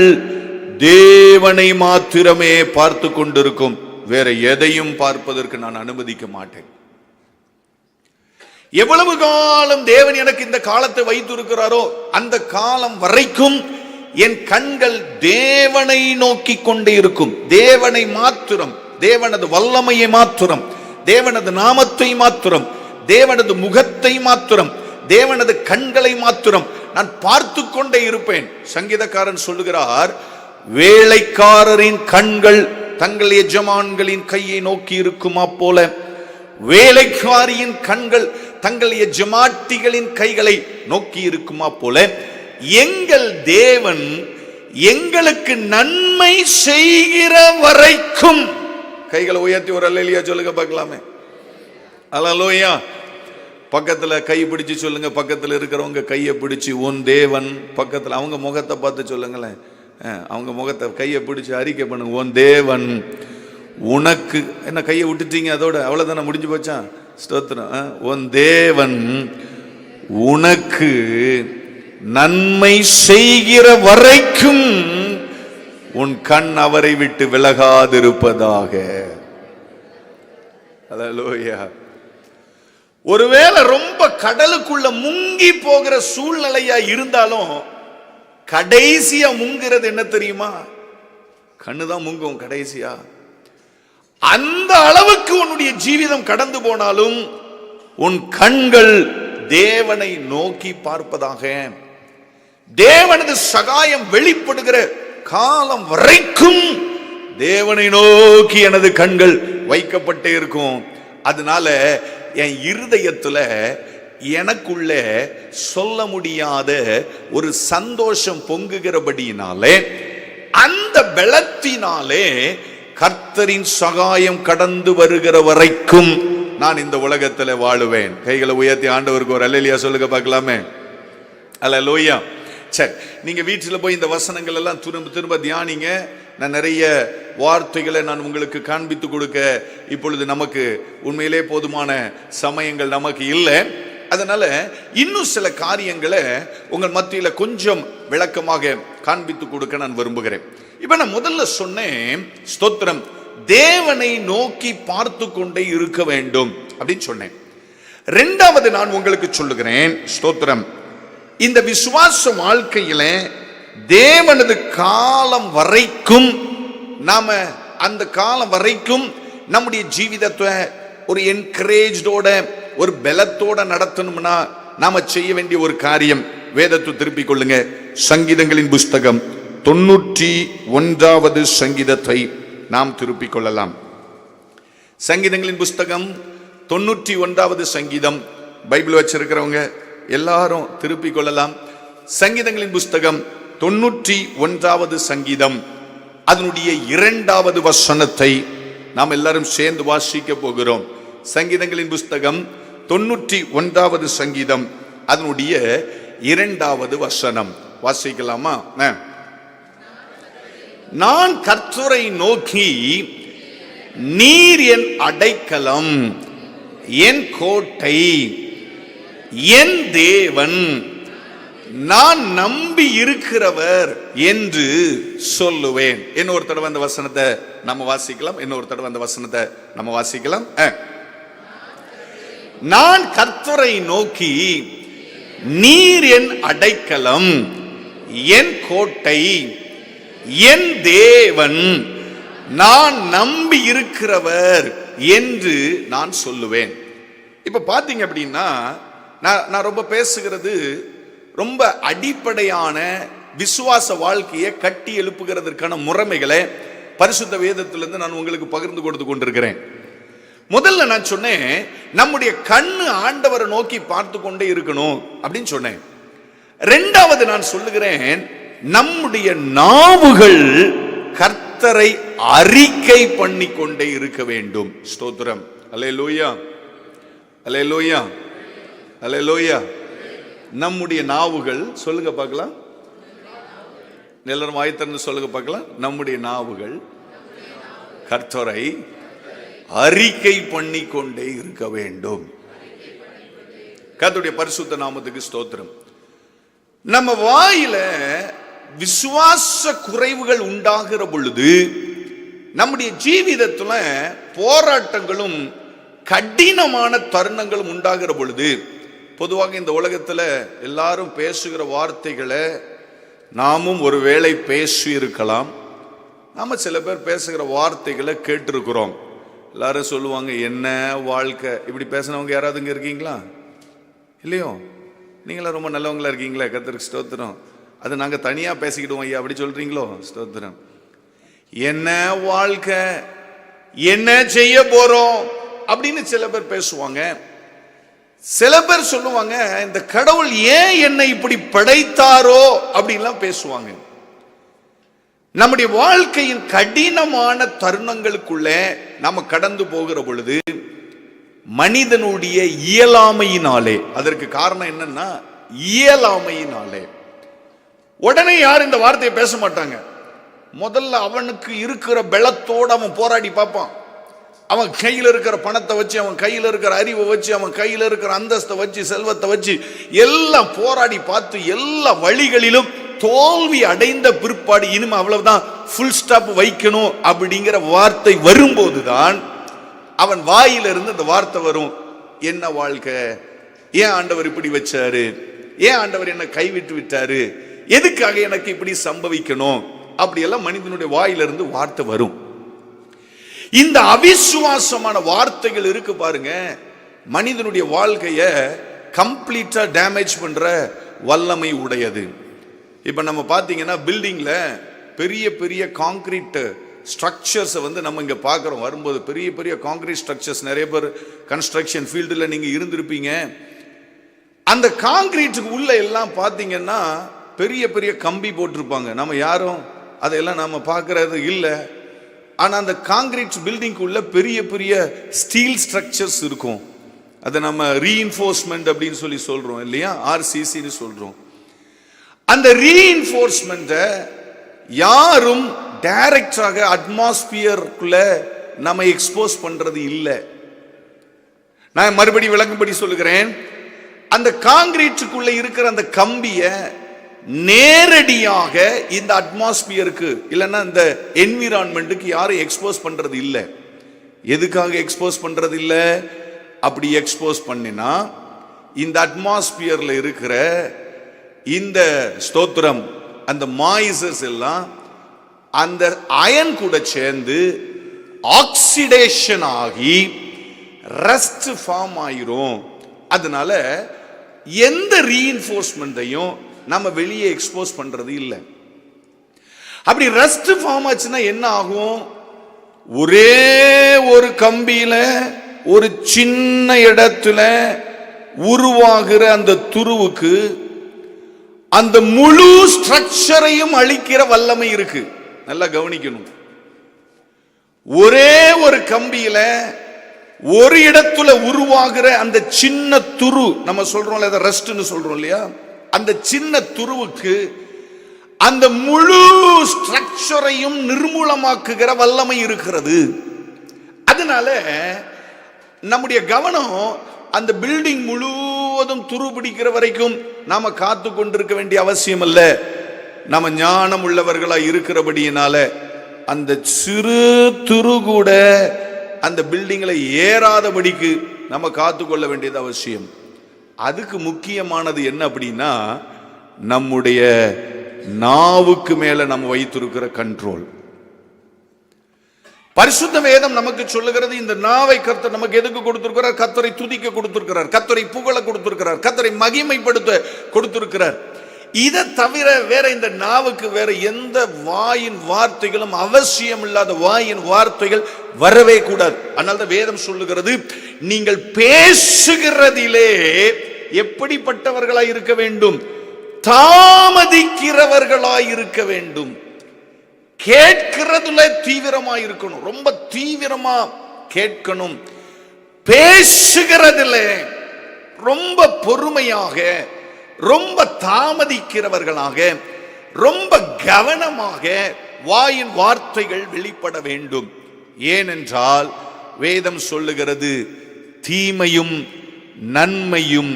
S1: தேவனை மாத்திரமே பார்த்து கொண்டிருக்கும், வேற எதையும் பார்ப்பதற்கு நான் அனுமதிக்க மாட்டேன். எவ்வளவு காலம் தேவன் எனக்கு இந்த காலத்தை வைத்திருக்கிறாரோ அந்த காலம் வரைக்கும் என் கண்கள் தேவனை நோக்கி கொண்டே இருக்கும். தேவனை மாத்திரம், தேவனது வல்லமையை மாத்திரம், தேவனது நாமத்தை மாத்திரம், தேவனது முகத்தை மாத்திரம், தேவனது கண்களை மாத்திரம் நான் பார்த்து கொண்டே இருப்பேன். சங்கீதக்காரன் சொல்லுகிறார், வேலைக்காரரின் கண்கள் தங்கள் எஜமான்களின் கையை நோக்கி இருக்குமா போல, வேலைக்காரியின் கண்கள் தங்கள் எஜமாட்டிகளின் கைகளை நோக்கி இருக்குமா போல, எங்கள் தேவன் எங்களுக்கு நன்மை செய்கிற வரைக்கும் கைகளை உயர்த்தி ஒரு அல்லேலூயா சொல்லுங்க பார்க்கலாமே. அல்லேலூயா. பக்கத்துல கை பிடிச்சு சொல்லுங்க, பக்கத்துல இருக்கிறவங்க கையை பிடிச்சு உன் தேவன், பக்கத்துல அவங்க முகத்தை பார்த்து சொல்லுங்களேன், அவங்க முகத்தை கையை பிடிச்சு அறிக்கை பண்ணுங்க, உன் தேவன் உனக்கு. என்ன கையை விட்டுட்டீங்க, அதோட அவ்வளவுதானே, முடிஞ்சு போச்சா? ஸ்தோத்திரம். உன் தேவன் உனக்கு நன்மை செய்கிற வரைக்கும் உன் கண் அவரை விட்டு விலகாதிருப்பதாக. அல்லேலூயா. ஒருவேளை ரொம்ப கடலுக்குள்ள முங்கி போகிற சூழ்நிலையா இருந்தாலும் கடைசியா முங்குறது என்ன தெரியுமா? கண்ணுதான் முங்கும் கடைசியா. அந்த அளவுக்கு உன்னுடைய ஜீவிதம் கடந்து போனாலும் உன் கண்கள் தேவனை நோக்கி பார்ப்பதாக. தேவனது சகாயம் வெளிப்படுகிற காலம் வரைக்கும் தேவனை நோக்கி எனது கண்கள் வைக்கப்பட்டே இருக்கும். அதனால என் இருதயத்துல எனக்குள்ள சொல்ல முடியாத ஒரு சந்தோஷம் பொங்குகிறபடியினாலே, அந்த பலத்தினாலே கர்த்தரின் சகாயம் கடந்து வருகிற வரைக்கும் நான் இந்த உலகத்துல வாழுவேன். கைகளை உயர்த்தி ஆண்டவருக்கு ஒரு அல்லேலூயா சொல்லுங்க பார்க்கலாமே. அல்லேலூயா. சரி, நீங்க வீட்டுல போய் இந்த வசனங்கள் எல்லாம் திரும்ப திரும்ப தியானிங்க. நான் நிறைய வார்த்தைகளை நான் உங்களுக்கு காண்பித்து கொடுக்க இப்பொழுது நமக்கு உண்மையிலே போதுமான சமயங்கள் நமக்கு இல்லை. அதனால இன்னும் சில காரியங்களை உங்கள் மத்தியில கொஞ்சம் விளக்கமாக காண்பித்து கொடுக்க நான் விரும்புகிறேன். இப்ப நான் முதல்ல சொன்னேன், ஸ்தோத்திரம், தேவனை நோக்கி பார்த்து கொண்டே இருக்க வேண்டும் அப்படின்னு சொன்னேன். இரண்டாவது நான் உங்களுக்கு சொல்லுகிறேன், ஸ்தோத்திரம், இந்த விசுவாச வாழ்க்கையில தேவனது காலம் வரைக்கும் நாம அந்த காலம் வரைக்கும் நம்முடைய ஜீவிதத்தை ஒரு என்கரேஜோட ஒரு பலத்தோட நடத்தணும்னா நாம செய்ய வேண்டிய ஒரு காரியம், வேதத்தை திருப்பிக் கொள்ளுங்க. சங்கீதங்களின் புஸ்தகம் 91வது சங்கீதத்தை நாம் திருப்பிக் கொள்ளலாம். சங்கீதங்களின் புஸ்தகம் 91வது சங்கீதம். பைபிள் வச்சிருக்கிறவங்க எல்லாரும் திருப்பிக் கொள்ளலாம். சங்கீதங்களின் புஸ்தகம் 91வது சங்கீதம், அதனுடைய 2வது வசனத்தை நாம் எல்லாரும் சேர்ந்து வாசிக்க போகிறோம். சங்கீதங்களின் புஸ்தகம் 91வது சங்கீதம், அதனுடைய 2வது வசனம் வாசிக்கலாமா? நான் கர்த்தரை நோக்கி, நீர் என் அடைக்கலம், என் கோட்டை, என் தேவன், நான் நம்பி இருக்கிறவர் என்று சொல்லுவேன். இன்னொரு தடவை அந்த வசனத்தை நம்ம வாசிக்கலாம். இன்னொரு தடவை அந்த வசனத்தை நம்ம வாசிக்கலாம். நான் கர்த்தரை நோக்கி, நீர் என் அடைக்கலம், என் கோட்டை, என் தேவன், நான் நம்பி இருக்கிறவர் என்று நான் சொல்லுவேன். இப்ப பாத்தீங்க அப்படின்னா, நான் ரொம்ப பேசுகிறது ரொம்ப அடிப்படையான விசுவாச வாழ்க்கையை கட்டி எழுப்புகிறதற்கான முறைமைகளை பரிசுத்த வேதத்திலிருந்து நான் உங்களுக்கு பகிர்ந்து கொடுத்து கொண்டிருக்கிறேன். முதல்ல நான் சொன்னேன், நம்முடைய கண்ணு ஆண்டவரை நோக்கி பார்த்து கொண்டே இருக்கணும் அப்படின்னு சொன்னேன். இரண்டாவது நான் சொல்லுகிறேன், நம்முடைய நாவுகள் கர்த்தரை அறிக்கை பண்ணி கொண்டே இருக்க வேண்டும். ஸ்தோத்திரம். அல்லேலூயா, அல்லேலூயா, அல்லேலூயா. நம்முடைய நாவுகள், சொல்லுங்க பார்க்கலாம், எல்லாரும் வாய் திறந்து சொல்லுங்க பார்க்கலாம். நம்முடைய நாவுகள் கர்த்தரை அறிக்கை பண்ணி கொண்டே இருக்க வேண்டும். கர்த்தருடைய பரிசுத்த நாமத்துக்கு ஸ்தோத்திரம். நம்ம வாயில விசுவாச குறைவுகள் உண்டாகிற பொழுது, நம்முடைய ஜீவிதத்துல போராட்டங்களும் கடினமான தருணங்களும் உண்டாகிற பொழுது, பொதுவாக இந்த உலகத்துல எல்லாரும் பேசுகிற வார்த்தைகளை நாமும் ஒருவேளை பேசி இருக்கலாம். நாம சில பேர் பேசுகிற வார்த்தைகளை கேட்டிருக்கிறோம். எல்லாரும் சொல்லுவாங்க, என்ன வாழ்க்கை. இப்படி பேசினவங்க யாராவது இங்க இருக்கீங்களா? இல்லையோ? நீங்களா ரொம்ப நல்லவங்களா இருக்கீங்களா? கர்த்தருக்கு ஸ்தோத்திரம். அது நாங்க தனியா பேசிக்கிடுவோம் ஐயா, அப்படி சொல்றீங்களோ? ஸ்தோத்திரம். என்ன வாழ்க்கை, என்ன செய்ய போறோம் அப்படின்னு சில பேர் பேசுவாங்க. சில பேர் சொல்லுவாங்க, இந்த கடவுள் ஏன் என்னை இப்படி படைத்தாரோ அப்படின்லாம் பேசுவாங்க. நம்முடைய வாழ்க்கையின் கடினமான தருணங்களுக்குள்ள நாம கடந்து போகிற பொழுது மனிதனுடைய இயலாமையினாலே, அதற்கு காரணம் என்னன்னா இயலாமையினாலே, உடனே யாரும் இந்த வார்த்தையை பேச மாட்டாங்க. முதல்ல அவனுக்கு இருக்கிற பலத்தோடு அவன் போராடி பார்ப்பான். அவன் கையில் இருக்கிற பணத்தை வச்சு, அவன் கையில் இருக்கிற அறிவை வச்சு, அவன் கையில் இருக்கிற அந்தஸ்தை வச்சு, செல்வத்தை வச்சு எல்லாம் போராடி பார்த்து எல்லா வழிகளிலும் தோல்வி அடைந்த பிற்பாடு இனிமே அவ்வளவுதான், ஃபுல் ஸ்டாப் வைக்கணும் அப்படிங்கிற வார்த்தை வரும்போதுதான் அவன் வாயிலிருந்து இந்த வார்த்தை வரும், என்ன வாழ்க்கை, ஏன் ஆண்டவர் இப்படி வச்சாரு, ஏன் ஆண்டவர் என்ன கைவிட்டு விட்டாரு, எதுக்காக எனக்கு இப்படி சம்பவிக்கணும், அப்படியெல்லாம் மனிதனுடைய வாயிலிருந்து வார்த்தை வரும். இந்த அவிசுவாசமான வார்த்தைகள் இருக்கு பாருங்க, மனிதனுடைய வாழ்க்கைய கம்ப்ளீட்டா டேமேஜ் பண்ற வல்லமை உடையது. இப்ப நம்ம பாத்தீங்கன்னா பில்டிங்ல பெரிய பெரிய கான்கிரீட் ஸ்ட்ரக்சர்ஸ் நம்ம இங்க பார்க்கிறோம். வரும்போது பெரிய பெரிய கான்கிரீட் ஸ்ட்ரக்சர்ஸ், நிறைய பேர் கன்ஸ்ட்ரக்ஷன் ஃபீல்டில் நீங்க இருந்திருப்பீங்க. அந்த கான்கிரீட்டுக்கு உள்ள எல்லாம் பார்த்தீங்கன்னா பெரிய பெரிய கம்பி போட்டிருப்பாங்க. நம்ம யாரும் அதையெல்லாம் நம்ம பார்க்கறது இல்லை. ஆனால் அந்த கான்கிரீட் பில்டிங்குள்ள பெரிய பெரிய ஸ்டீல் ஸ்ட்ரக்சர்ஸ் இருக்கும். அதை நம்ம ரீஇன்ஃபோர்ஸ்மெண்ட் அப்படின்னு சொல்லி சொல்றோம் இல்லையா, ஆர்சிசின்னு சொல்றோம். அந்த ரீஇன்ஃபோர்ஸ்மெண்ட்டை யாரும் டைரக்டாக அட்மாஸ்பியருக்குள்ள நம்ம எக்ஸ்போஸ் பண்றது இல்லை. நான் மறுபடி விளங்கும்படி சொல்லுகிறேன், அந்த கான்கிரீட்டுக்குள்ள இருக்கிற அந்த கம்பியை நேரடியாக இந்த அட்மாஸ்பியருக்கு இல்லைன்னா இந்த என்விரான்மெண்ட்டுக்கு யாரும் எக்ஸ்போஸ் பண்றது இல்லை. எதுக்காக எக்ஸ்போஸ் பண்றது இல்லை? அப்படி எக்ஸ்போஸ் பண்ணினா இந்த அட்மாஸ்பியர்ல இருக்கிற இந்த ஸ்தோத்திரம், அந்த மாய்ஸஸ் எல்லாம் அந்த அயன் கூட சேர்ந்து ஆக்சிடேஷன் ஆகி ரஸ்ட் ஃபார்ம் ஆயிரும். அதனால எந்த ரீஇன்ஃபோர்ஸ்மெண்ட்டையும் நம்ம வெளியே எக்ஸ்போஸ் பண்றது இல்லை. அப்படி ரஸ்ட் ஃபார்ம் ஆச்சுன்னா என்ன ஆகும்? ஒரே ஒரு கம்பியில ஒரு சின்ன இடத்துல உருவாகிற அந்த துருவுக்கு அந்த முழு ஸ்ட்ரக்சரையும் அழிக்கிற வல்லமை இருக்கு. நல்லா கவனிக்கணும். ஒரே ஒரு கம்பியில ஒரு இடத்துல உருவாகிற அந்த சின்ன துரு, நம்ம சொல்றோம் ரெஸ்ட்னு சொல்றோம் இல்லையா, அந்த சின்ன துருவுக்கு அந்த முழு ஸ்ட்ரக்சரையும் நிர்மூலமாக்குகிற வல்லமை இருக்கிறது. அதனால நம்முடைய கவனம் அந்த பில்டிங் முழுவதும் துரு பிடிக்கிற வரைக்கும் நாம காத்து கொண்டிருக்க வேண்டிய அவசியம் அல்ல. நம்ம ஞானம் உள்ளவர்களாய் இருக்கிறபடியினால அந்த சிறு துரு கூட அந்த பில்டிங்ல ஏறாதபடிக்கு நம்ம காத்து கொள்ள வேண்டியது அவசியம். அதுக்கு முக்கியமானது என்ன அப்படின்னா, நம்முடைய நாவுக்கு மேல நம்ம வைத்திருக்கிற கண்ட்ரோல். பரிசுத்த வேதம் நமக்கு சொல்லுகிறது, இந்த நாவை கர்த்தர் நமக்கு எதுக்கு கொடுத்திருக்கிறார்? கர்த்தரை துதிக்க கொடுத்திருக்கிறார், கர்த்தரை புகழ கொடுத்திருக்கிறார், கர்த்தரை மகிமைப்படுத்த கொடுத்திருக்கிறார். இதை தவிர வேற இந்த நாவுக்கு வேற எந்த வாயின் வார்த்தைகளும் அவசியம் இல்லாத வாயின் வார்த்தைகள் வரவே கூடாது. அதனால்தான் வேதம் சொல்லுகிறது, நீங்கள் பேசுகிறதிலே எப்படிப்பட்டவர்களாய் இருக்க வேண்டும்? தாமதிக்கிறவர்களாய் இருக்க வேண்டும். கேட்கிறதுல தீவிரமா இருக்கணும், ரொம்ப தீவிரமா கேட்கணும். பேசுகிறதுல ரொம்ப பொறுமையாக, ரொம்ப தாமதிக்கிறவர்களாக, ரொம்ப கவனமாக வாயின் வார்த்தைகள் வெளிப்பட வேண்டும். ஏனென்றால் வேதம் சொல்லுகிறது, தீமையும் நன்மையும்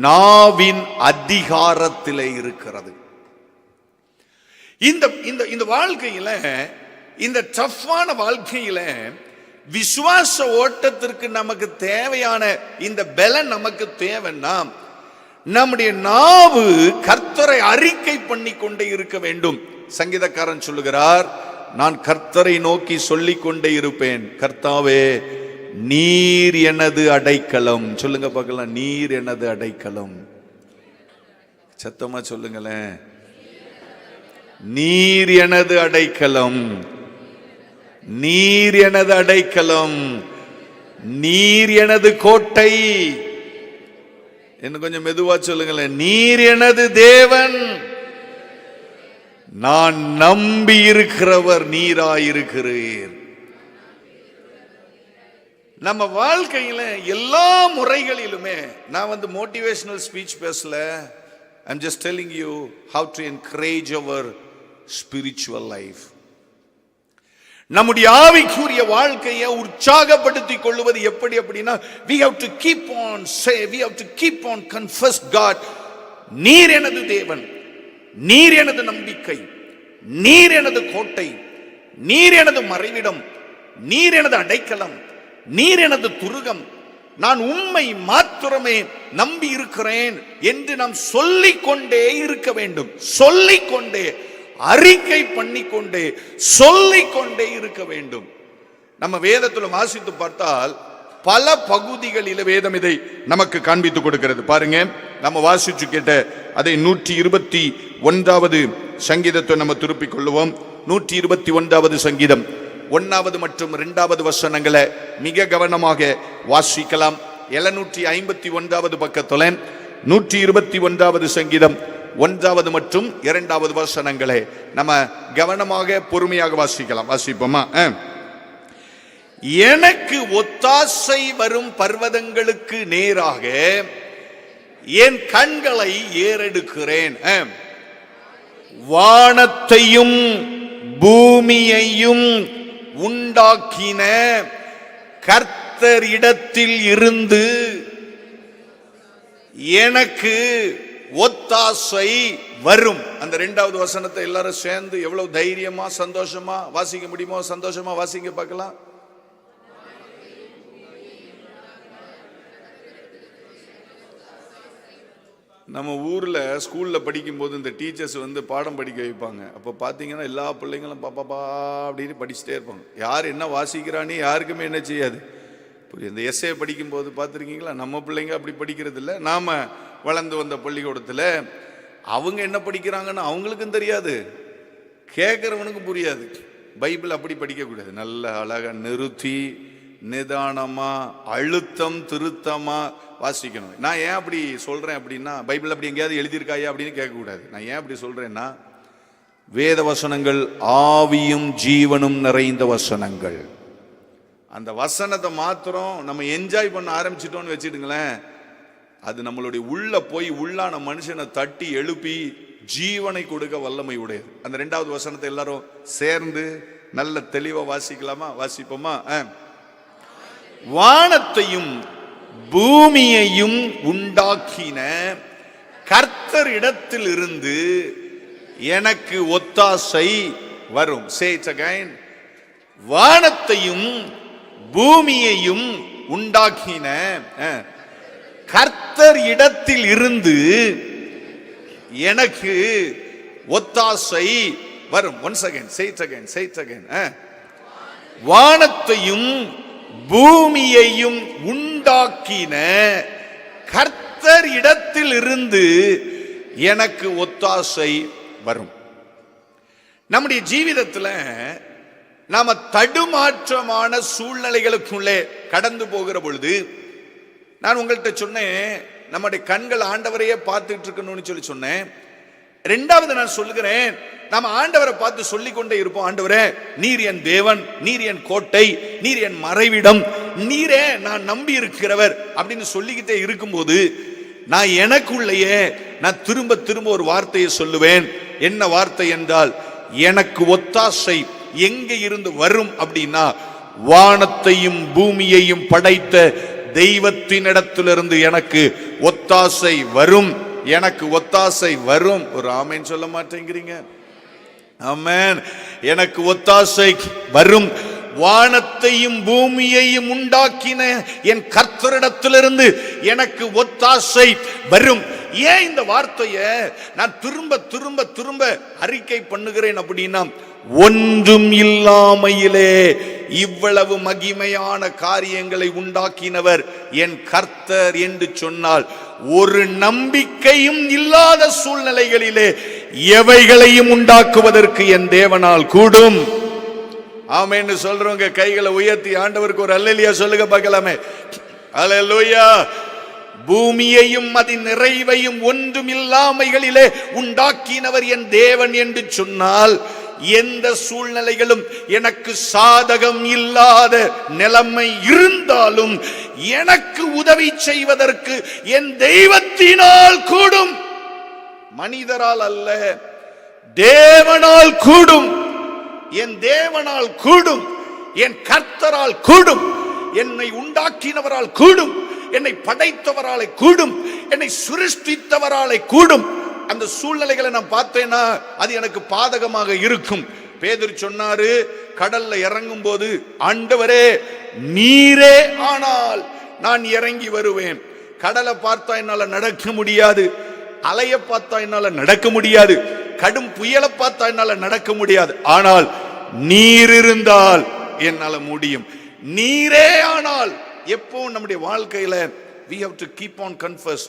S1: நாவின் அதிகாரத்திலே இருக்கிறது. இந்த வாழ்க்கையில, இந்த டஃப்பான வாழ்க்கையில விசுவாச ஓட்டத்திற்கு நமக்கு தேவையான இந்த பலன் நமக்கு தேவைன்னா, நம்முடைய நாவு கர்த்தரை அறிக்கை பண்ணி கொண்டே இருக்க வேண்டும். சங்கீதக்காரன் சொல்லுகிறார், நான் கர்த்தரை நோக்கி சொல்லிக் கொண்டே இருப்பேன், கர்த்தாவே நீர் எனது அடைக்கலம். சொல்லுங்க பார்க்கலாம், நீர் எனது அடைக்கலம். சத்தமா சொல்லுங்களேன், நீர் எனது அடைக்கலம், நீர் எனது அடைக்கலம், நீர் எனது கோட்டை. இன்னும் கொஞ்சம் மெதுவா சொல்லுங்களேன், நீர் எனது தேவன், நான் நம்பி இருக்கிறவர் நீராயிருக்கிறீர். நம்ம வாழ்க்கையில எல்லா முறைகளிலுமே, நான் மோட்டிவேஷனல் ஸ்பீச் பேசல, I'm just telling you how to encourage our spiritual life. நம்முடைய ஆவிக்குரிய வாழ்க்கையை உற்சாகப்படுத்திக் கொள்வது எப்படி அப்படின்னா, we have to keep on say, we have to keep on confess God. நீர் எனது தேவன், நீர் எனது நம்பிக்கை, நீர் எனது கோட்டை, நீர் எனது மறைவிடம், நீர் எனது அடைக்கலம், நீர் எனது துருகம், நான் உம்மை மாத்திரமே நம்பி இருக்கிறேன் என்று நாம் சொல்லிக்கொண்டே இருக்க வேண்டும். சொல்லிக்கொண்டே, அறிக்கை பண்ணிக்கொண்டே, சொல்லிக்கொண்டே இருக்க வேண்டும். நம்ம வேதத்தில் வாசித்து பார்த்தால் பல பகுதிகளில் வேதம் இதை நமக்கு காண்பித்து கொடுக்கிறது. பாருங்க, நம்ம வாசிச்சு கேட்ட அதை 121வது சங்கீதத்தை நம்ம திருப்பிக் கொள்ளுவோம். 121வது சங்கீதம் 1வது மற்றும் 2வது வசனங்களை மிக கவனமாக வாசிக்கலாம். 751வது பக்கத்துல 121வது சங்கீதம் 1வது மற்றும் 2வது வசனங்களை நம்ம கவனமாக பொறுமையாக வாசிக்கலாம். வாசிப்போமா? எனக்கு ஒத்தாசை வரும் பர்வதங்களுக்கு நேராக என் கண்களை ஏறெடுக்கிறேன். வானத்தையும் பூமியையும் உண்டாக்கின கர்த்தரிடத்தில் இருந்து எனக்கு ஒத்தாசை வரும். அந்த 2வது வசனத்தை எல்லாரும் சேர்ந்து எவ்வளவு தைரியமா சந்தோஷமா வாசிக்க முடியுமோ சந்தோஷமா வாசிங்க பார்க்கலாம். நம்ம ஊரில் ஸ்கூலில் படிக்கும்போது இந்த டீச்சர்ஸ் பாடம் படிக்க வைப்பாங்க. அப்போ பார்த்தீங்கன்னா எல்லா பிள்ளைங்களும் பாப்பாப்பா அப்படின்னு படிச்சுட்டே இருப்பாங்க. யார் என்ன வாசிக்கிறானே யாருக்குமே என்ன செய்யாது. இந்த எஸ்ஏ படிக்கும்போது பார்த்துருக்கீங்களா? நம்ம பிள்ளைங்க அப்படி படிக்கிறது இல்லை. நாம் வளர்ந்து வந்த பள்ளிக்கூடத்தில் அவங்க என்ன படிக்கிறாங்கன்னு அவங்களுக்கும் தெரியாது, கேட்குறவனுக்கும் புரியாது. பைபிள் அப்படி படிக்கக்கூடாது. நல்ல அழகாக நிறுத்தி நிதானமாக அழுத்தம் திருத்தமாக வாசிக்கணும். நான் ஏன் அப்படி சொல்கிறேன் அப்படின்னா, பைபிள் அப்படி எங்கேயாவது எழுதியிருக்காயா அப்படின்னு கேட்கக்கூடாது. நான் ஏன் அப்படி சொல்கிறேன்னா, வேத வசனங்கள் ஆவியும் ஜீவனும் நிறைந்த வசனங்கள். அந்த வசனத்தை மாத்திரம் நம்ம என்ஜாய் பண்ண ஆரம்பிச்சிட்டோன்னு வச்சுடுங்களேன், அது நம்மளுடைய உள்ள போய் உள்ளான மனுஷனை தட்டி எழுப்பி ஜீவனை கொடுக்க வல்லமை உடையது. அந்த 2வது வசனத்தை எல்லாரும் சேர்ந்து நல்ல தெளிவாக வாசிக்கலாமா? வாசிப்போமா? வானத்தையும் பூமியையும் உண்டாக்கின கர்த்தரிடத்தில் இருந்து எனக்கு ஒத்தாசை வரும். Say it again. வானத்தையும் பூமியையும் உண்டாக்கின கர்த்தர் இடத்தில் இருந்து எனக்கு ஒத்தாசை வரும். Once again, say it again, say it again. வானத்தையும் பூமியையும் உண்டாக்கின கர்த்தர் இடத்தில் இருந்து எனக்கு ஒத்தாசை வரும். நம்முடைய ஜீவிதத்தில் நாம தடுமாற்றமான சூழ்நிலைகளுக்குள்ளே கடந்து போகிற பொழுது, நான் உங்கள்கிட்ட சொன்னேன், நம்முடைய கண்கள் ஆண்டவரையே பார்த்துட்டு இருக்கணும்னு சொல்லி சொன்னேன். 2வது நான் சொல்லுகிறேன், நாம ஆண்டவரை பார்த்து சொல்லிக்கொண்டே இருப்போம். ஆண்டவரே, நீர் என் தேவன், நீர் என் கோட்டை, நீர் என் மறைவிடம், நீரே நான் நம்பி இருக்கிறவர் அப்படின்னு சொல்லிக்கிட்டே இருக்கும்போது, நான் எனக்குள்ளேயே நான் திரும்ப திரும்ப ஒரு வார்த்தையை சொல்லுவேன். என்ன வார்த்தை என்றால், எனக்கு ஒத்தாசை எங்க இருந்து வரும் அப்படின்னா, வானத்தையும் பூமியையும் படைத்த தெய்வத்தினிடத்திலிருந்து எனக்கு ஒத்தாசை வரும். எனக்கு ஒத்தாசை வரும். ஒரு ஆமென் சொல்ல மாட்டேங்கிறீங்க? ஆமென். எனக்கு ஒத்தாசை வரும். வானத்தையும் பூமியையும் உண்டாக்கின என் கர்த்தரிடத்திலிருந்து எனக்கு ஒத்தாசை வரும். ஏன் இந்த வார்த்தையை நான் திரும்ப திரும்ப திரும்ப அறிக்கை பண்ணுகிறேன் அப்படின்னா, ஒன்றும் இல்லாமையிலே இவ்வளவு மகிமையான காரியங்களை உண்டாக்கினவர் என் கர்த்தர் என்று சொன்னால், ஒரு நம்பிக்கையும் இல்லாத சூழ்நிலைகளிலே எவைகளையும் உண்டாக்குவதற்கு என் தேவனால் கூடும். ஆமென்னு சொல்றவங்க கைகளை உயர்த்தி ஆண்டவருக்கு ஒரு அல்லேலூயா சொல்லுங்க பார்க்கலாமே. அல்லேலூயா. பூமியையும் அதன் நிறைவையும் ஒன்றும் இல்லாமைகளிலே உண்டாக்கினவர் என் தேவன் என்று சொன்னால், எந்த சூழ்நிலைகளும் எனக்கு சாதகம் இல்லாத நிலைமை இருந்தாலும் எனக்கு உதவி செய்வதற்கு என் தெய்வத்தினால் கூடும், மனிதரால் அல்ல, தேவனால் கூடும். என் தேவனால் கூடும், என் கர்த்தரால் கூடும், என்னை உண்டாக்கினவரால் கூடும், என்னை படைத்தவராலே கூடும், என்னை சிருஷ்டித்தவராலே கூடும். அந்த சூழ்நிலைகளை நான் பார்த்தேன்னா அது எனக்கு பாதகமாக இருக்கும். பேதுரு சொன்னாரு, கடல்ல இறங்கும் போது, ஆண்டவரே நீரே ஆனால் நான் இறங்கி வருவேன். கடலை பார்த்தா என்னால நடக்க முடியாது, அலைய பார்த்தா என்னால நடக்க முடியாது, கடும் புயலை பார்த்தா என்னால நடக்க முடியாது, ஆனால் நீர் இருந்தால் என்னால முடியும். நீரே ஆனால். எப்போ நம்முடைய வாழ்க்கையில we have to keep on confess,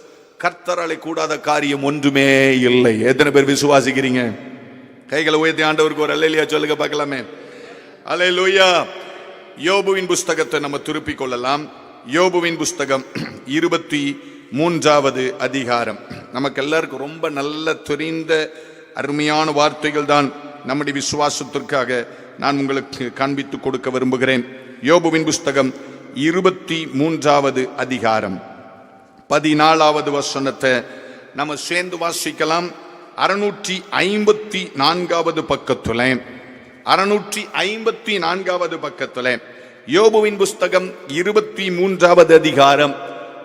S1: கர்த்தராலே கூடாத காரியம் ஒன்றுமே இல்லை. எத்தனை பேர் விசுவாசிக்கிறீங்க? கைகளை உயர்த்தி ஆண்டவருக்கு ஒரு அல்லேலூயா சொல்லுங்க பார்க்கலாமே. அல்லேலூயா. யோபுவின் புஸ்தகத்தை நம்ம திருப்பிக் கொள்ளலாம். யோபுவின் புஸ்தகம் 23வது அதிகாரம். நமக்கு எல்லாருக்கும் ரொம்ப நல்ல தெரிந்த அருமையான வார்த்தைகள் தான். நம்முடைய விசுவாசத்திற்காக நான் உங்களுக்கு காண்பித்து கொடுக்க விரும்புகிறேன். யோபுவின் புஸ்தகம் 23வது அதிகாரம் 14வது வசனத்தை நம்ம சேர்ந்து வாசிக்கலாம். 654வது பக்கத்துல, 654வது பக்கத்துல யோபுவின் புஸ்தகம் 23வது அதிகாரம்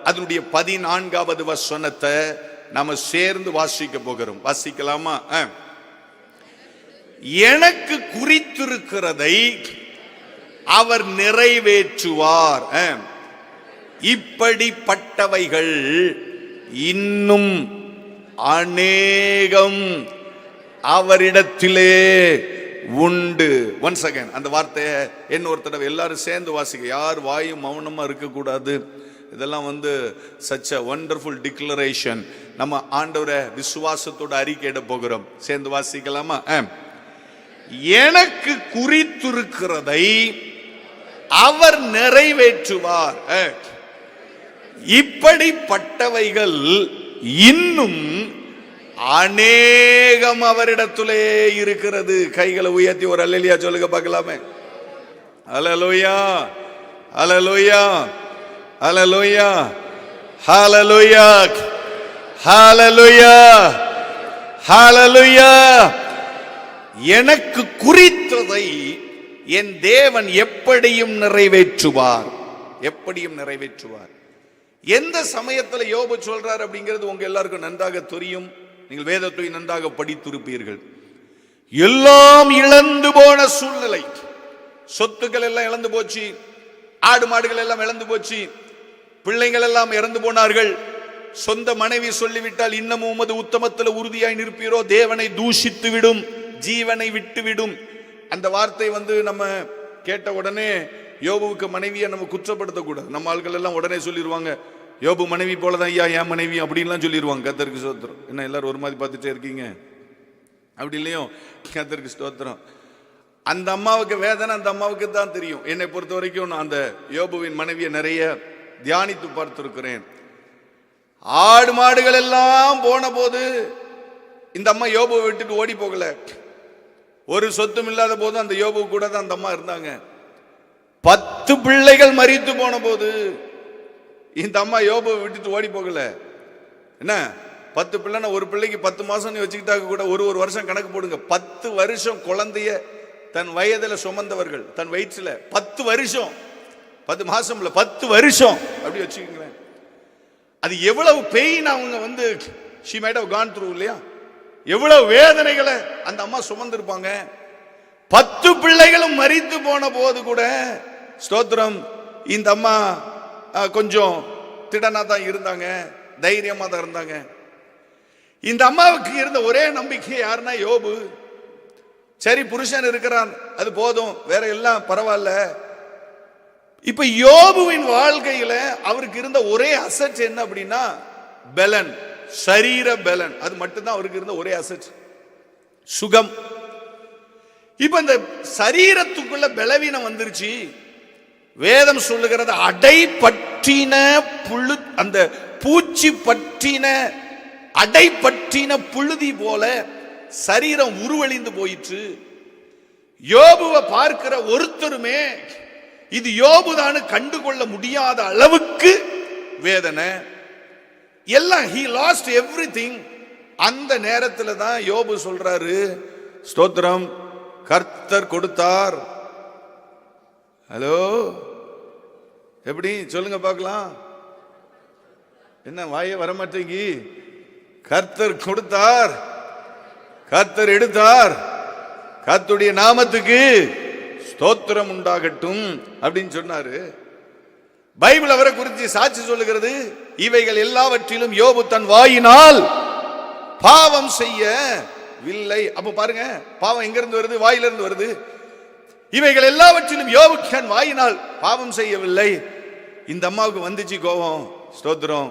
S1: அதனுடைய 14வது வசனத்தை நாம சேர்ந்து வாசிக்க போகிறோம். வாசிக்கலாமா? எனக்கு குறித்திருக்கிறதை அவர் நிறைவேற்றுவார், இப்படிப்பட்டவைகள் இன்னும் அநேகம் அவரிடத்திலே உண்டு. ஒன்ஸ் அகைன் அந்த வார்த்தையை இன்னொரு தடவை எல்லாரும் சேர்ந்து வாசிக்க. யார் வாயும் மௌனமா இருக்கக்கூடாது. இதெல்லாம் such a wonderful declaration. நம்ம ஆண்டவரை விசுவாசத்தோட அறிக்கையிட போகிறோம். சேர்ந்து வாசிக்கலாமா? எனக்கு குறித்திருக்கிறதை அவர் நிறைவேற்றுவார், இப்படிப்பட்டவைகள் இன்னும் அநேகம் அவரிடத்திலே இருக்கிறது. கைகளை உயர்த்தி ஒரு அல்லேலூயா சொல்லுங்க பார்க்கலாமே. அல்லேலூயா, அல்லேலூயா, அல்லேலூயா, ஹalleluya, ஹalleluya, ஹalleluya. எனக்கு குறித்ததை என் தேவன் எப்படியும் நிறைவேற்றுவார், எப்படியும் நிறைவேற்றுவார். எந்த சமயத்துல யோபு சொல்றார் அப்படிங்கிறது உங்க எல்லாருக்கும் நன்றாக தெரியும். நீங்கள் வேதத்தை நன்றாக படித்திருப்பீர்கள். எல்லாம் இழந்து போன சூழ்நிலை, சொத்துக்கள் எல்லாம் இழந்து போச்சு, ஆடு மாடுகள் எல்லாம் இழந்து போச்சு, பிள்ளைகள் எல்லாம் இறந்து போனார்கள். சொந்த மனைவி சொல்லிவிட்டால் இன்னமும் உமது உத்தமத்தில் உறுதியாய் நிற்பீரோ, தேவனை தூஷித்து விடும், ஜீவனை விட்டு விடும். அந்த வார்த்தை நம்ம கேட்ட உடனே யோபுவுக்கு மனைவியை நம்ம குற்றப்படுத்தக்கூடாது. நம்ம ஆட்கள் எல்லாம் உடனே சொல்லிடுவாங்க, யோபு மனைவி போலதான் ஐயா என் மனைவி அப்படின்லாம் சொல்லிடுவாங்க. கர்த்தருக்கு ஸ்தோத்திரம். என்ன எல்லாரும் ஒரு மாதிரி பார்த்துட்டே இருக்கீங்க? அப்படி இல்லையோ? கர்த்தருக்கு ஸ்தோத்திரம். அந்த அம்மாவுக்கு வேதனை அந்த அம்மாவுக்கு தான் தெரியும். என்னை பொறுத்த வரைக்கும் நான் அந்த யோபுவின் மனைவியை நிறைய தியானித்து பார்த்திருக்கிறேன். ஆடு மாடுகள் எல்லாம் போன போது இந்த அம்மா யோபுவை விட்டுட்டு ஓடி போகல. ஒரு சொத்தும் இல்லாத போது அந்த யோபு கூட தான் அந்த அம்மா இருந்தாங்க. 10 பிள்ளைகள் மரித்து போன போது இந்த அம்மா யோபுவை விட்டுட்டு ஓடி போகல. என்ன 10 பிள்ளைன்னா ஒரு பிள்ளைக்கு 10 மாசம் வச்சுக்கிட்டாங்க கூட ஒரு வருஷம் கணக்கு போடுங்க. 10 வருஷம் குழந்தைய தன் வயதுல சுமந்தவர்கள், தன் வயிற்றுல 10 வருஷம், 10 மாசம் இல்ல 10 வருஷம் அப்படி வச்சுக்கீங்களேன். அது எவ்வளவு பெயின் அவங்க she might have gone through இல்லையா? எவ்வளவு வேதனைகளை அந்த அம்மா சுமந்திருப்பாங்க. 10 பிள்ளைகளும் மரித்து போன போது கூட ஸ்தோத்திரம் இந்த அம்மா கொஞ்சம் திடனா தான் இருந்தாங்க, தைரியமா தான் இருந்தாங்க. இந்த அம்மாவுக்கு இருந்த ஒரே நம்பிக்கை யாருன்னா யோபு. சரி புருஷன் இருக்கிறான், அது போதும், வேற எல்லாம் பரவாயில்ல. இப்ப யோபுவின் வாழ்க்கையில அவருக்கு இருந்த ஒரே அசெட் என்ன அப்படின்னா பலன், சரீர பலன். அது மட்டும்தான் அவருக்கு இருந்த ஒரே அசெட், சுகம். இப்ப இந்த சரீரத்துக்குள்ள பலவீனம் வந்துருச்சு. வேதம் சொல்லுகிறது அடை பற்றின புழு, அந்த பூச்சி பற்றின அடை பற்றின புழுதி போல சரீரம் உருவழிந்து போயிற்று. யோபுவை பார்க்கிற ஒருத்தருமே இது யோபுதான்னு கண்டுகொள்ள முடியாத அளவுக்கு வேதனை எல்லாம். he lost everything. அந்த நேரத்தில் தான் யோபு சொல்றாரு, ஸ்தோத்திரம், கர்த்தர் கொடுத்தார். ஹலோ, எப்படி சொல்லுங்க பார்க்கலாம். என்ன வாயே வரமாட்டேங்கி? கர்த்தர் கொடுத்தார், கர்த்தர் எடுத்தார், கர்த்தருடைய நாமத்துக்கு ஸ்தோத்திரம் உண்டாகட்டும் அப்படின்னு சொன்னாரு. பைபிள் அவரை குறித்து சாட்சி சொல்லுகிறது, இவைகள் எல்லாவற்றிலும் யோபு தன் வாயினால் பாவம் செய்யவில்லை. அப்ப பாருங்க, பாவம் எங்க இருந்து வருது? வாயிலிருந்து வருது. இவைகள் எல்லாவற்றிலும் யோபு தன் வாயினால் பாவம் செய்யவில்லை. இந்த அம்மாவுக்கு வந்துச்சு கோபம். ஸ்தோத்திரம்,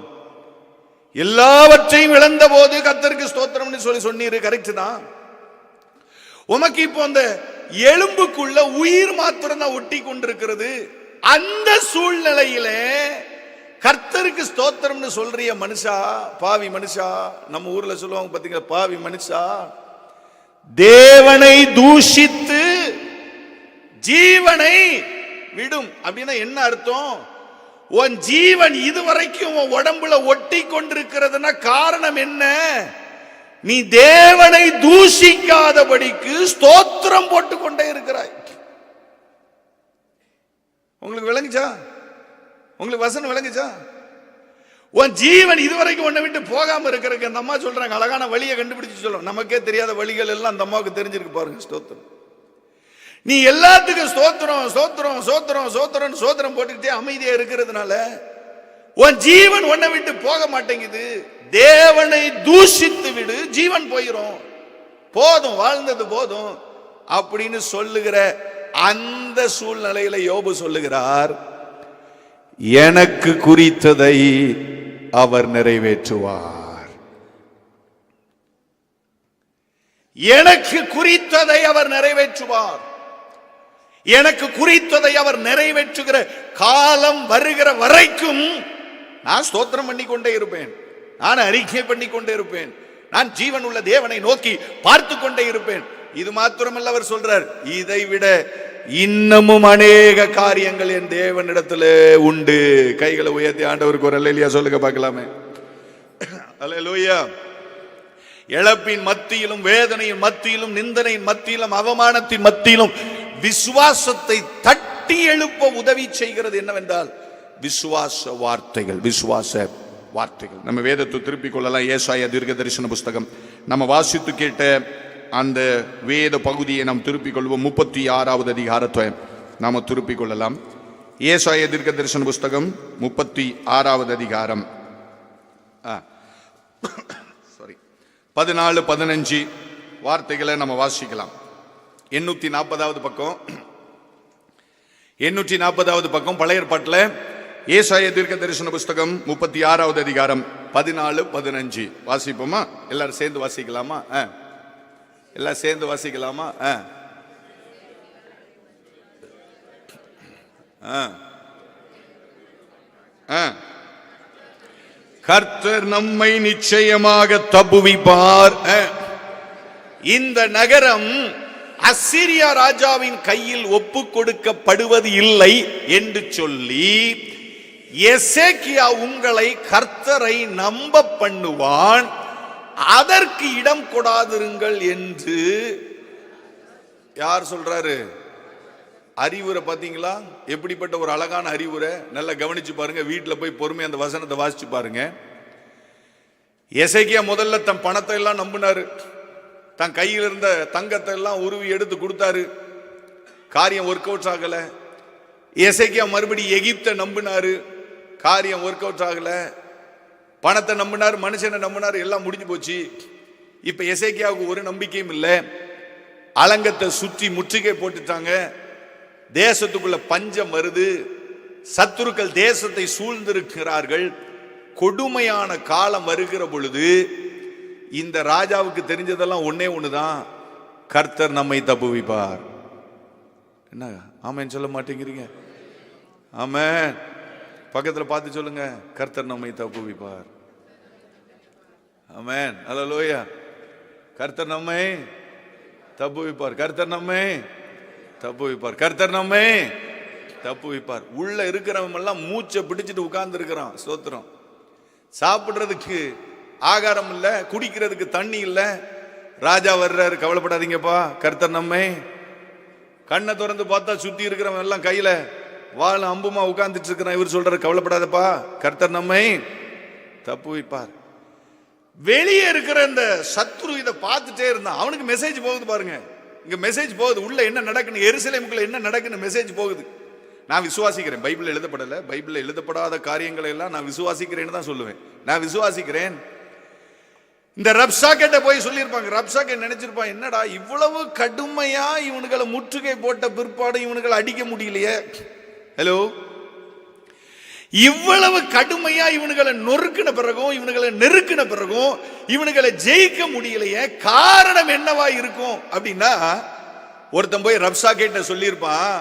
S1: எல்லாவற்றையும் இழந்த போது கர்த்தருக்கு ஸ்தோத்திரம்னு சொன்னீரு, கரெக்ட் தான். உமக்கு இப்போ அந்த எலும்புக்குள்ள உயிர் மாத்திரம் தான் ஒட்டி கொண்டிருக்கிறது. அந்த சூழ்நிலையில கர்த்தருக்கு ஸ்தோத்திரம்னு சொல்றிய மனுஷா, பாவி மனுஷா, நம்ம ஊர்ல சொல்லுவாங்க பாத்தீங்க, பாவி மனுஷா, தேவனை தூஷித்து ஜீவனை விடும் அப்படின்னா என்ன அர்த்தம்? உன் ஜீவன் இதுவரைக்கும் உன் உடம்புல ஒட்டி கொண்டிருக்கிறதுனா காரணம் என்ன? நீ தேவனை தூஷிக்காதபடிக்கு ஸ்தோத்திரம் போட்டுக் கொண்டே இருக்கிறாய். உங்களுக்கு விளங்குச்சா? உங்களுக்கு வசனம் விளங்குச்சா? உன் ஜீவன் இதுவரைக்கும் உன்னை விட்டு போகாம இருக்கிறதுக்கு அந்த அம்மா சொல்றாங்க, அழகான வழியை கண்டுபிடிச்சு சொல்லும். நமக்கே தெரியாத வழிகள் எல்லாம் அந்த அம்மாவுக்கு தெரிஞ்சிருக்கு பாருங்க. ஸ்தோத்திரம். நீ எல்லாத்துக்கும் ஸ்தோத்திரம் ஸ்தோத்திரம் ஸ்தோத்திரம் ஸ்தோத்திரம் ஸ்தோத்திரம் போட்டுக்கிட்டே அமைதியா இருக்கிறதுனால உன் ஜீவன் உன்னை விட்டு போக மாட்டேங்குது. தேவனை தூஷித்து விடு, ஜீவன் போயிரும், போதும், வாழ்ந்தது போதும் அப்படின்னு சொல்லுகிற அந்த சூழ்நிலையில யோபு சொல்லுகிறார், எனக்கு குறித்ததை அவர் நிறைவேற்றுவார். எனக்கு குறித்ததை அவர் நிறைவேற்றுவார். எனக்கு குறித்ததை அவர் நிறைவேற்றுகிற காலம் வருகிற வரைக்கும் நான் ஸ்தோத்திரம் பண்ணி கொண்டே இருப்பேன், நான் அறிக்கை பண்ணி கொண்டே இருப்பேன், நான் ஜீவன் உள்ள தேவனை நோக்கி பார்த்து கொண்டே இருப்பேன். இது மாத்திரமல்ல, அவர் சொல்றார், இதை விட இன்னமும் அநேக காரியங்கள் என் தேவனிடத்தில் உண்டு. கைகளை உயர்த்தி ஆண்டவருக்கு ஒரு அல்லேலூயா சொல்லுங்க பார்க்கலாமே. அல்லேலூயா. இழப்பின் மத்தியிலும், வேதனையின் மத்தியிலும், நிந்தனையின் மத்தியிலும், அவமானத்தின் மத்தியிலும் விசுவாசத்தை தட்டி எழுப்ப உதவி செய்கிறது என்னவென்றால் விசுவாச வார்த்தைகள். விசுவாச வார்த்தைகள். நம்ம வேதத்தை திருப்பிக் கொள்ளலாம். ஏசாயா தீர்க்கதரிசன புஸ்தகம் நம்ம வாசித்து கேட்ட அந்த வேத பகுதியை நாம் திருப்பிக் கொள்வோம். 36வது அதிகாரத்தை நாம திருப்பிக் கொள்ளலாம். ஏசாயா தீர்க்கதரிசன புஸ்தகம் 36வது அதிகாரம் 14-15 வார்த்தைகளை நம்ம வாசிக்கலாம். 840வது பக்கம், 840வது பக்கம் பழைய ஏற்பாட்டில் ஏசாயா தீர்க்கதரிசன புஸ்தகம் 36வது அதிகாரம் 14-15 வாசிப்போமா? எல்லாரும் சேர்ந்து வாசிக்கலாமா? எல்லாம் சேர்ந்து வாசிக்கலாமா? கர்த்தர் நம்மை நிச்சயமாக தப்புவிப்பார். இந்த நகரம் அசீரியா ராஜாவின் கையில் ஒப்பு கொடுக்கப்படுவது இல்லை என்று சொல்லி எசேக்கியா உங்களை கர்த்தரை நம்ப பண்ணுவான், அதற்கு இடம் கொடாதிருங்கள் என்று யார் சொல்றாரு? அறிவுரை. பாத்தீங்களா எப்படிப்பட்ட ஒரு அழகான அறிவுரை? நல்லா கவனிச்சு பாருங்க. வீட்டில் போய் பொறுமையா அந்த வசனத்தை வாசிச்சு பாருங்க. எசேக்கியா முதல்ல தன் பணத்தை எல்லாம் நம்பினாரு, தன் கையில் இருந்த தங்கத்தை எல்லாம் உருவி எடுத்து கொடுத்தாரு. காரியம் ஒர்க் அவுட் ஆகல. எசேக்கியா மறுபடி எகிப்தை நம்பினாரு, காரியம் ஒர்க் அவுட் ஆகல. பணத்தை நம்பினார், மனுஷனை நம்பினார், எல்லாம் முடிஞ்சு போச்சு. இப்ப எசேக்கியாவுக்கு ஒரு நம்பிக்கையும் இல்லை. அலங்கத்தை சுற்றி முற்றுகை போட்டுட்டாங்க. தேசத்துக்குள்ள பஞ்சம் வருது. சத்துருக்கள் தேசத்தை சூழ்ந்திருக்கிறார்கள். கொடுமையான காலம் வருகிற பொழுது இந்த ராஜாவுக்கு தெரிஞ்சதெல்லாம் ஒன்னே ஒண்ணுதான், கர்த்தர் நம்மை தப்புவிப்பார். என்ன ஆமென் சொல்ல மாட்டேங்கிறீங்க? ஆமென். பக்கத்துல பார்த்து சொல்லுங்க, கர்த்தர் நம்மை தப்புவிப்பார். ஆமென். அல்லேலூயா. கர்த்தர் நம்மை தப்புவிப்பார். கர்த்தர் நம்மை தப்பு வைப்பார். கர்த்தர் நம்மை தப்பு வைப்பார். உள்ள இருக்கிறவங்க எல்லாம் மூச்சை பிடிச்சிட்டு உட்கார்ந்து இருக்கிறான். ஸ்தோத்திரம். சாப்பிடுறதுக்கு ஆகாரம் இல்ல, குடிக்கிறதுக்கு தண்ணி இல்ல. ராஜா வர்றாரு, கவலைப்படாதீங்கப்பா, கர்த்தர் நம்மை. கண்ணை திறந்து பார்த்தா சுத்தி இருக்கிறவன் எல்லாம் கையில வாழ அம்புமா உட்கார்ந்துட்டு இருக்கிறான். இவர் சொல்றாரு, கவலைப்படாதப்பா, கர்த்தர் நம்மை தப்பு வைப்பார். வெளியே இருக்கிற இந்த சத்ரு இதை பார்த்துட்டே இருந்தான். அவனுக்கு மெசேஜ் போகுது பாருங்க. இங்க மெசேஜ் போகுது, உள்ள என்ன நடக்குன்னு, எருசலேமுக்குள்ள என்ன நடக்குன்னு மெசேஜ் போகுது. நான் விசுவாசிக்கிறேன். பைபிள் எழுதப்படல, பைபிள் எழுதப்படாத காரியங்களை எல்லாம் நான் விசுவாசிக்கிறேன்னு தான் சொல்லுவேன். நான் விசுவாசிக்கிறேன். இந்த ரப்சாக்கெட்ட போய் சொல்லியிருப்பாங்க. ரப்சாக்கெட் நினைச்சிருப்பான், என்னடா இவ்வளவு கடுமையா இவனுங்களை முற்றுகை போட்ட பிற்பாடு இவனுங்களை அடிக்க முடியலையே. ஹலோ, இவ்வளவு கடுமையா இவனுங்களை நொறுக்கின பிறகும், இவனுங்களை நெருக்கின பிறகும் இவனுங்களை ஜெயிக்க முடியலையே, காரணம் என்னவா இருக்கும் அப்படின்னா, ஒருத்தன் போய் ரப்சாக்கெட்ட சொல்லியிருப்பான்,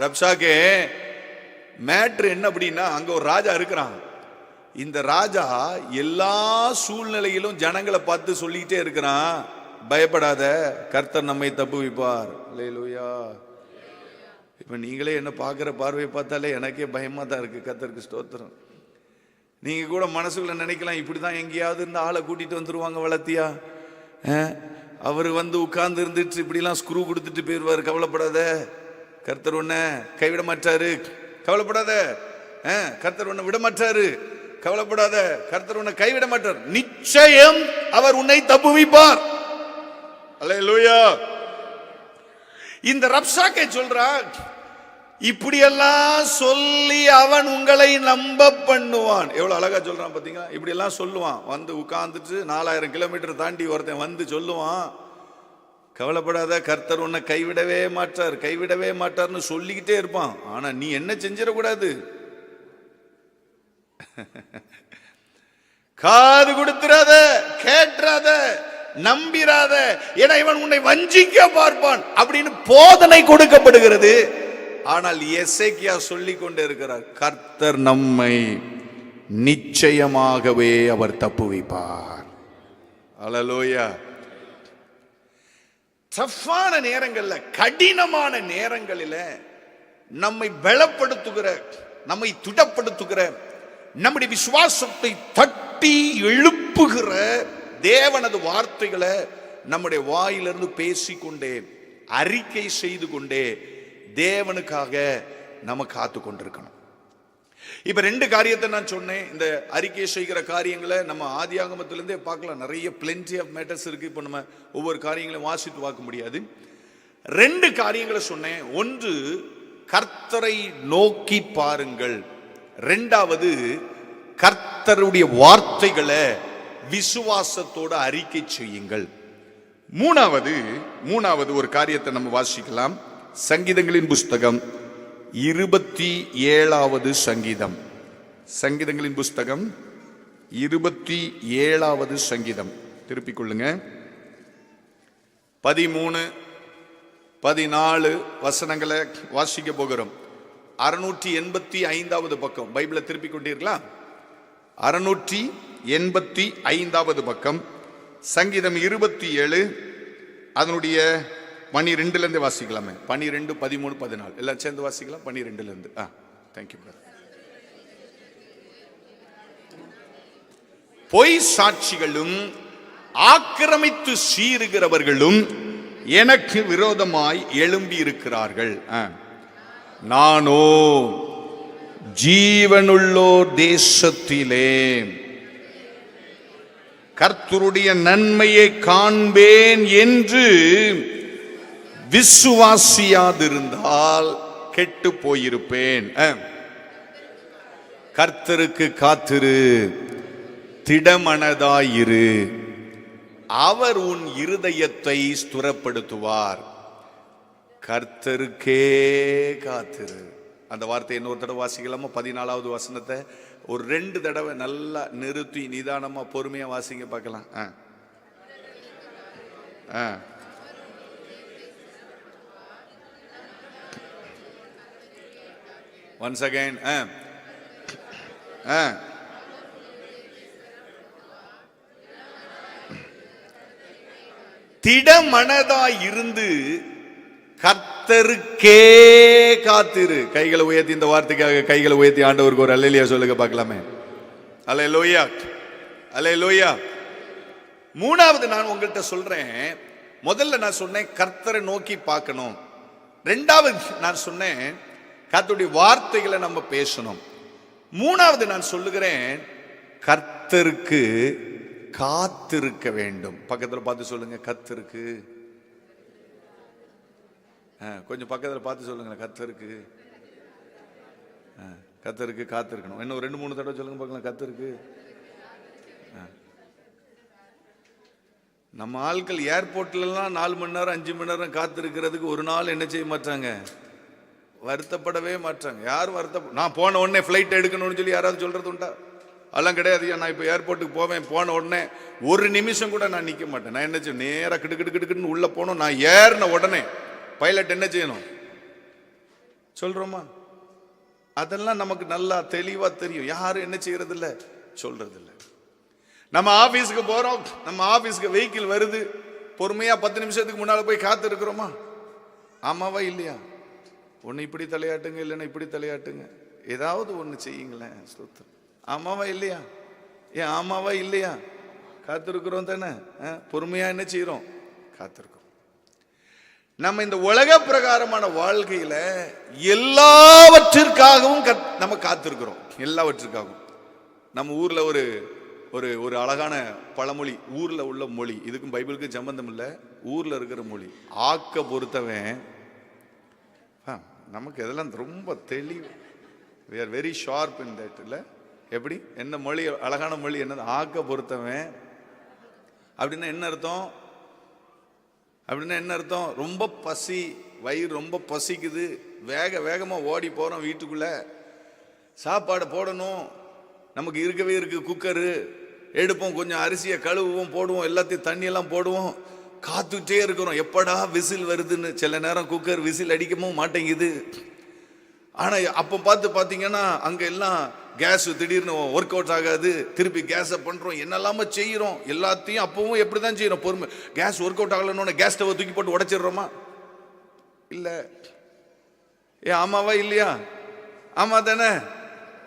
S1: ரப்சாக்கே மேட்ரு என்ன அப்படின்னா, அங்க ஒரு ராஜா இருக்கிறான். இந்த ராஜா எல்லா சூழ்நிலையிலும் ஜனங்களை பார்த்து சொல்லிக்கிட்டே இருக்கிறான், பயப்படாத, கர்த்தர் நம்மை தப்பு வைப்பார். அல்லேலூயா. இப்ப நீங்களே என்ன பார்க்குற பார்வையை பார்த்தாலே எனக்கே பயமா தான் இருக்கு. கர்த்தருக்கு ஸ்தோத்திரம். நீங்க கூட மனசுக்குள்ள நினைக்கலாம், இப்படிதான் எங்கேயாவது இந்த ஆளை கூட்டிட்டு வந்துருவாங்க வளர்த்தியா, அவர் வந்து உட்கார்ந்து இருந்துட்டு இப்படிலாம் ஸ்க்ரூ கொடுத்துட்டு போயிடுவார். கவலைப்படாத, கர்த்தர் உன்னை கைவிட மாட்டாரு. கவலைப்படாத, கர்த்தர் உன்னை விட மாட்டாரு. கவலைப்படாத, கர்த்தர் உன்னை கைவிட மாட்டார். நிச்சயம் அவர் உன்னை தப்புவிப்பார். அல்லேலூயா. இந்த ரப்சாக்கே சொல்றா, இப்படியெல்லாம் சொல்லி அவன் உங்களை நம்ப பண்ணுவான். எவ்வளவு அழகா சொல்றான் பாத்தீங்களா. இப்படி எல்லாம் சொல்லுவான், வந்து உட்கார்ந்துட்டு 4000 கிலோமீட்டர் தாண்டி ஒருத்தன் வந்து சொல்லுவான், கவலைப்படாத, கர்த்தர் உன்னை கைவிடவே மாட்டார், கைவிடவே மாட்டார்னு சொல்லிக்கிட்டே இருப்பான். ஆனா நீ என்ன செஞ்சிடக்கூடாது, காது கொடுத்துறாத, கேட்றாத, நம்பிராத, ஏன்னா இவன் உன்னை வஞ்சிக்க பார்ப்பான் அப்படின்னு போதனை கொடுக்கப்படுகிறது. ஆனால் எசேக்கியா சொல்லிக் கொண்டே இருக்கிறார், கர்த்தர் நம்மை நிச்சயமாகவே அவர் தப்புவிப்பார். அல்லேலூயா. டஃப்பான நேரங்கள்ல, கடினமான நேரங்களில் நம்மை பலப்படுத்துகிற, நம்மை திடப்படுத்துகிற, நம்முடைய விசுவாசத்தை தட்டி எழுப்புகிற தேவனது வார்த்தைகளை நம்முடைய வாயிலிருந்து பேசிக்கொண்டே, அறிக்கை செய்து கொண்டே தேவனுக்காக நம்ம காத்து கொண்டிருக்கணும். இப்ப 2 காரியத்தை நான் சொன்னேன். இந்த அறிக்கை செய்கிற காரியங்களை நம்ம ஆதியாகமத்திலிருந்தே பார்க்கலாம். நிறைய பிளென்டி ஆஃப் மேட்டர்ஸ் இருக்கு. இப்ப நம்ம ஒவ்வொரு காரியங்களையும் வாசித்து பார்க்க முடியாது. 2 காரியங்களை சொன்னேன். ஒன்று, கர்த்தரை நோக்கி பாருங்கள். 2வது, கர்த்தருடைய வார்த்தைகளை விசுவாசத்தோட அறிக்கை செய்யுங்கள். மூணாவது ஒரு காரியத்தை நம்ம வாசிக்கலாம். சங்கீதங்களின் புஸ்தகம் 27வது சங்கீதம். சங்கீதங்களின் புஸ்தகம் 27வது சங்கீதம். திருப்பிக் கொள்ளுங்க. 13, 14 வசனங்களை வாசிக்க போகிறோம். 685வது பக்கம். பைபிளை திருப்பிக் கொண்டீர்களா? 685வது பக்கம். சங்கீதம் 27 அதனுடைய 12 இருந்து வாசிக்கலாமே. 12, 13, 14 எல்லாம் சேர்ந்து வாசிக்கலாம். 12 இருந்து. தேங்க்யூ. பொய் சாட்சிகளும் ஆக்கிரமித்து சீறுகிறவர்களும் எனக்கு விரோதமாய் எழும்பி இருக்கிறார்கள். நானோ ஜீவனுள்ளோர் தேசத்திலே கர்த்தருடைய நன்மையை காண்பேன் என்று விசுவாசியாதிருந்தால் கெட்டு போயிருப்பேன். கர்த்தருக்கு காத்திரு, திடமனதாயிரு, அவர் உன் இருதயத்தை ஸ்திரப்படுத்துவார். கர்த்தருக்கே காத்திரு. அந்த வார்த்தை இன்னொரு தடவை வாசிக்கலாமா? 14வது வசனத்தை ஒரு 2 தடவை நல்லா நிறுத்தி நிதானமா பொறுமையா வாசிங்க பார்க்கலாம். once again. திடமனதாய் இருந்து கர்த்தருக்கே காத்திரு. கைகளை உயர்த்தி, இந்த வார்த்தைக்காக கைகளை உயர்த்தி ஆண்டவருக்கு ஒரு அல்லேலூயா சொல்லுங்க பார்க்கலாமே. அல்லேலூயா, அல்லேலூயா. மூணாவது நான் உங்கள்கிட்ட சொல்றேன், முதல்ல நான் சொன்னேன் கர்த்தரை நோக்கி பார்க்கணும். ரெண்டாவது நான் சொன்னேன் கர்த்தருடைய வார்த்தைகளை நம்ம பேசணும். மூணாவது நான் சொல்லுகிறேன் கர்த்தருக்கு காத்திருக்க வேண்டும். பக்கத்துல பார்த்து சொல்லுங்க, கர்த்தருக்கு. கொஞ்சம் பக்கத்துல பார்த்து சொல்லுங்க, கர்த்தருக்கு. கர்த்தருக்கு காத்திருக்கணும். இன்னும் 2-3 தடவை சொல்லுங்க பார்க்கலாம், கர்த்தருக்கு. நம்ம ஆட்கள் ஏர்போர்ட்லாம் 4 மணி நேரம் 5 மணி நேரம் காத்திருக்கிறதுக்கு ஒரு நாள் என்ன செய்ய மாட்டாங்க, வருத்தப்படவே மாட்டாங்க. யாரும் நான் போன உடனே ஃப்ளைட் எடுக்கணும்னு சொல்லி யாராவது சொல்றது உண்டா? அதெல்லாம் கிடையாது. நான் இப்போ ஏர்போர்ட்டுக்கு போவேன், போன உடனே ஒரு நிமிஷம் கூட நான் நிற்க மாட்டேன். நான் என்ன செய்யணும், நேராக கிடுக்கிட்டு உள்ள போகணும். நான் ஏறின உடனே பைலட் என்ன செய்யணும் சொல்றோமா? அதெல்லாம் நமக்கு நல்லா தெளிவா தெரியும். யாரும் என்ன செய்யறது இல்லை, சொல்றது இல்லை. நம்ம ஆபீஸ்க்கு போறோம், நம்ம ஆபீஸ்க்கு வெஹிக்கிள் வருது, பொறுமையா 10 நிமிஷத்துக்கு முன்னால போய் காத்து இருக்கிறோமா? ஆமாவா இல்லையா? ஒன்னு இப்படி தலையாட்டுங்க, இல்லைன்னா இப்படி தலையாட்டுங்க, ஏதாவது ஒண்ணு செய்யுங்களேன். ஸ்தோத்திரம். ஆமாவா இல்லையா? ஏன் ஆமாவா இல்லையா? காத்திருக்கிறோம் தானே. பொறுமையா என்ன செய்யறோம், காத்திருக்கிறோம். நம்ம இந்த உலக பிரகாரமான வாழ்க்கையில எல்லாவற்றிற்காகவும் நம்ம காத்திருக்கிறோம். எல்லாவற்றிற்காகவும். நம்ம ஊர்ல ஒரு ஒரு ஒரு அழகான பழமொழி, ஊர்ல உள்ள மொழி, இதுக்கும் பைபிளுக்கும் சம்பந்தம் இல்லை, ஊர்ல இருக்கிற மொழி. ஆக்க பொறுத்தவன், நமக்கு இதெல்லாம் ரொம்ப தெளிவு, we are very sharp in that. இல்ல எப்படி, என்ன மொழி, அழகான மொழி என்னது? ஆக்க பொறுத்தவன். அப்படின்னா என்ன அர்த்தம்? அப்படின்னா என்ன அர்த்தம்? ரொம்ப பசி, வயிறு ரொம்ப பசிக்குது, வேகமா ஓடி போறோம், வீட்டுக்குள்ள சாப்பாடு போடணும், நமக்கு இருக்கவே இருக்கு குக்கரு, எடுப்போம், கொஞ்சம் அரிசியை கழுவுவோம், போடுவோம், எல்லாத்தையும் தண்ணியெல்லாம் போடுவோம், காத்துட்டே இருக்கிறோம் எப்படா விசில் வருதுன்னு. சில நேரம் குக்கர் விசில் அடிக்கவும் மாட்டேங்குது. ஆனா அப்ப பார்த்தீங்கன்னா அங்க எல்லாம் கேஸ் திடீர்னு ஒர்க் அவுட் ஆகாது, திருப்பி கேஸை பண்றோம், என்னெல்லாம செய்யறோம். எல்லாத்தையும் அப்பவும் எப்படிதான் செய்யறோம், பொறுமை. கேஸ் ஒர்க் அவுட் ஆகலன்னு கேஸ் ஸ்டவ் தூக்கி போட்டு உடைச்சிடுறோமா? இல்ல. ஆமாவா இல்லையா? ஆமா தானே.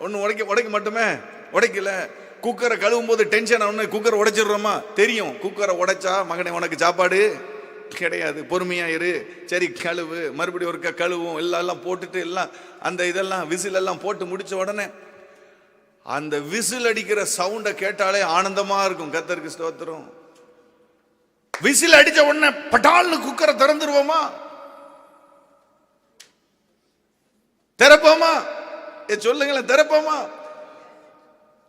S1: ஒன்னு உடைக்க மட்டுமே உடைக்கல. குக்கரை கழுவும் போது டென்ஷன் ஆகணும், குக்கரை உடைச்சிடுறோமா? தெரியும் குக்கரை உடைச்சா மகனே உனக்கு சாப்பாடு கிடையாது, பொறுமையா இரு, சரி கழுவு, மறுபடியும் ஒருக்கா கழுவும், எல்லாம் போட்டுட்டு எல்லாம் அந்த இதெல்லாம் விசில் எல்லாம் போட்டு முடிச்ச உடனே அந்த விசில் அடிக்கிற சவுண்டை கேட்டாலே ஆனந்தமா இருக்கும். கர்த்தருக்கு ஸ்தோத்திரம். விசில் அடிச்ச உடனே பட்டால்னு குக்கரை திறந்துருவோமா? திறப்போமா? சொல்லுங்களேன், திறப்போமா?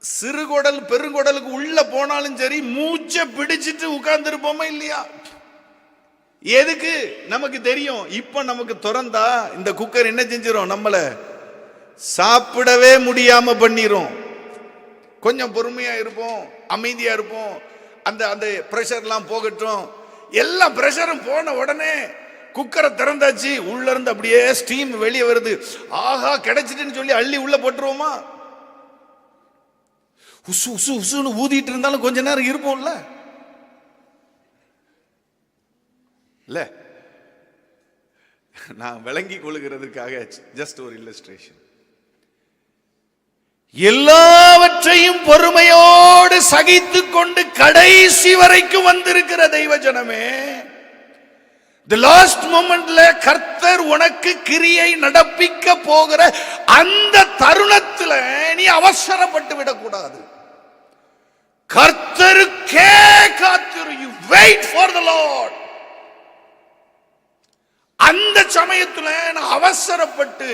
S1: சிறுகுடல் பெருங்குடலுக்கு உள்ள போனாலும் சரி மூச்சை பிடிச்சிட்டு உட்கார்ந்து இருப்போமா இல்லையா? எதுக்கு? நமக்கு தெரியும் இப்ப நமக்கு திறந்தா இந்த குக்கர் என்ன செஞ்சிரும், நம்மள சாப்பிடவே முடியாம பண்ணிரும். கொஞ்சம் பொறுமையா இருப்போம், அமைதியா இருப்போம், அந்த அந்த பிரஷர்லாம் போகட்டும். எல்லா பிரஷரும் போன உடனே குக்கரை திறந்தாச்சு, உள்ள இருந்து அப்படியே ஸ்டீம் வெளியே வருது, ஆஹா கிடைச்சிட்டுன்னு சொல்லி அள்ளி உள்ள போட்டுருவோமா? உசு உசு உசுன்னு ஊதிட்டு இருந்தாலும் கொஞ்ச நேரம் இருப்போம்ல. இல்ல, நான் விளங்கி கொள்ளுகிறதுக்காக ஜஸ்ட் ஒரு இல்லஸ்ட்ரேஷன். எல்லாவற்றையும் பொறுமையோடு சகித்துக் கொண்டு கடைசி வரைக்கும் வந்திருக்கிற தெய்வ ஜனமே, the last momentல கர்த்தர் உனக்கு கிரியை நடப்பிக்க போகிற அந்த தருணத்துல நீ அவசரப்பட்டு விடக்கூடாது. கர்த்தருக்கே காத்திரு. You wait for the Lord. அந்த சமயத்துல நான் அவசரப்பட்டு,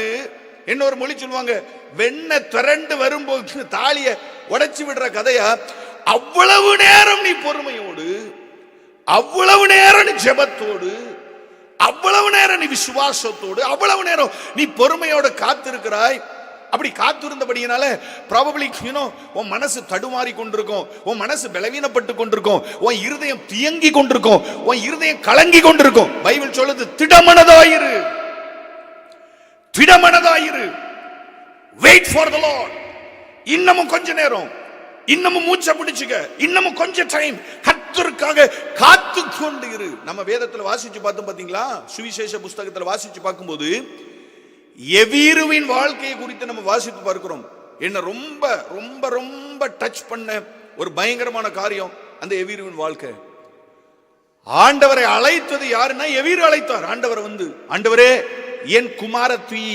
S1: இன்னொரு மொழி சொல்லுவாங்க, வெண்ணெய் திரண்டு வரும்போது தாலிய உடைச்சு விடுற கதையா, அவ்வளவு நேரம் நீ பொறுமையோடு, அவ்வளவு நேரம் நீ ஜெபத்தோடு, அவ்வளவு நேரம் நீ விசுவாசத்தோடு, அவ்வளவு நேரம் நீ பொறுமையோடு காத்திருக்கிறாய். அப்படி காத்திருந்தபடியினால probably உன் மனசு தடுமாறி கொண்டிருக்கும், உன் மனசு பலவீனப்பட்டு கொண்டிருக்கும், உன் இருதயம் தியங்கி கொண்டிருக்கும், உன் இருதயம் கலங்கி கொண்டிருக்கும். பைபிள் சொல்லுது, திடமனதாயிரு, திடமனதாயிரு. Wait for the Lord. இன்னமும் கொஞ்ச நேரம், இன்னமும் மூச்சை பிடிச்சுக்க, இன்னமும் கொஞ்சம் டைம். கர்த்தருக்காக காத்து கொண்டு இரு. நம்ம வேதத்துல வாசிச்சு பார்த்தோம் பாத்தீங்களா, சுவிசேஷ புஸ்தகத்துல வாசிச்சு பார்க்கும்போது எவீருவின் வாழ்க்கையை குறித்து நம்ம வாசித்து பார்க்கிறோம். என்ன ரொம்ப ரொம்ப ரொம்ப டச் பண்ண ஒரு பயங்கரமான காரியம் அந்த எவீருவின் வாழ்க்கை. ஆண்டவரை அழைத்தது யாருன்னா எவீரு அழைத்தார். ஆண்டவர் ஆண்டவரே என் குமாரத்தி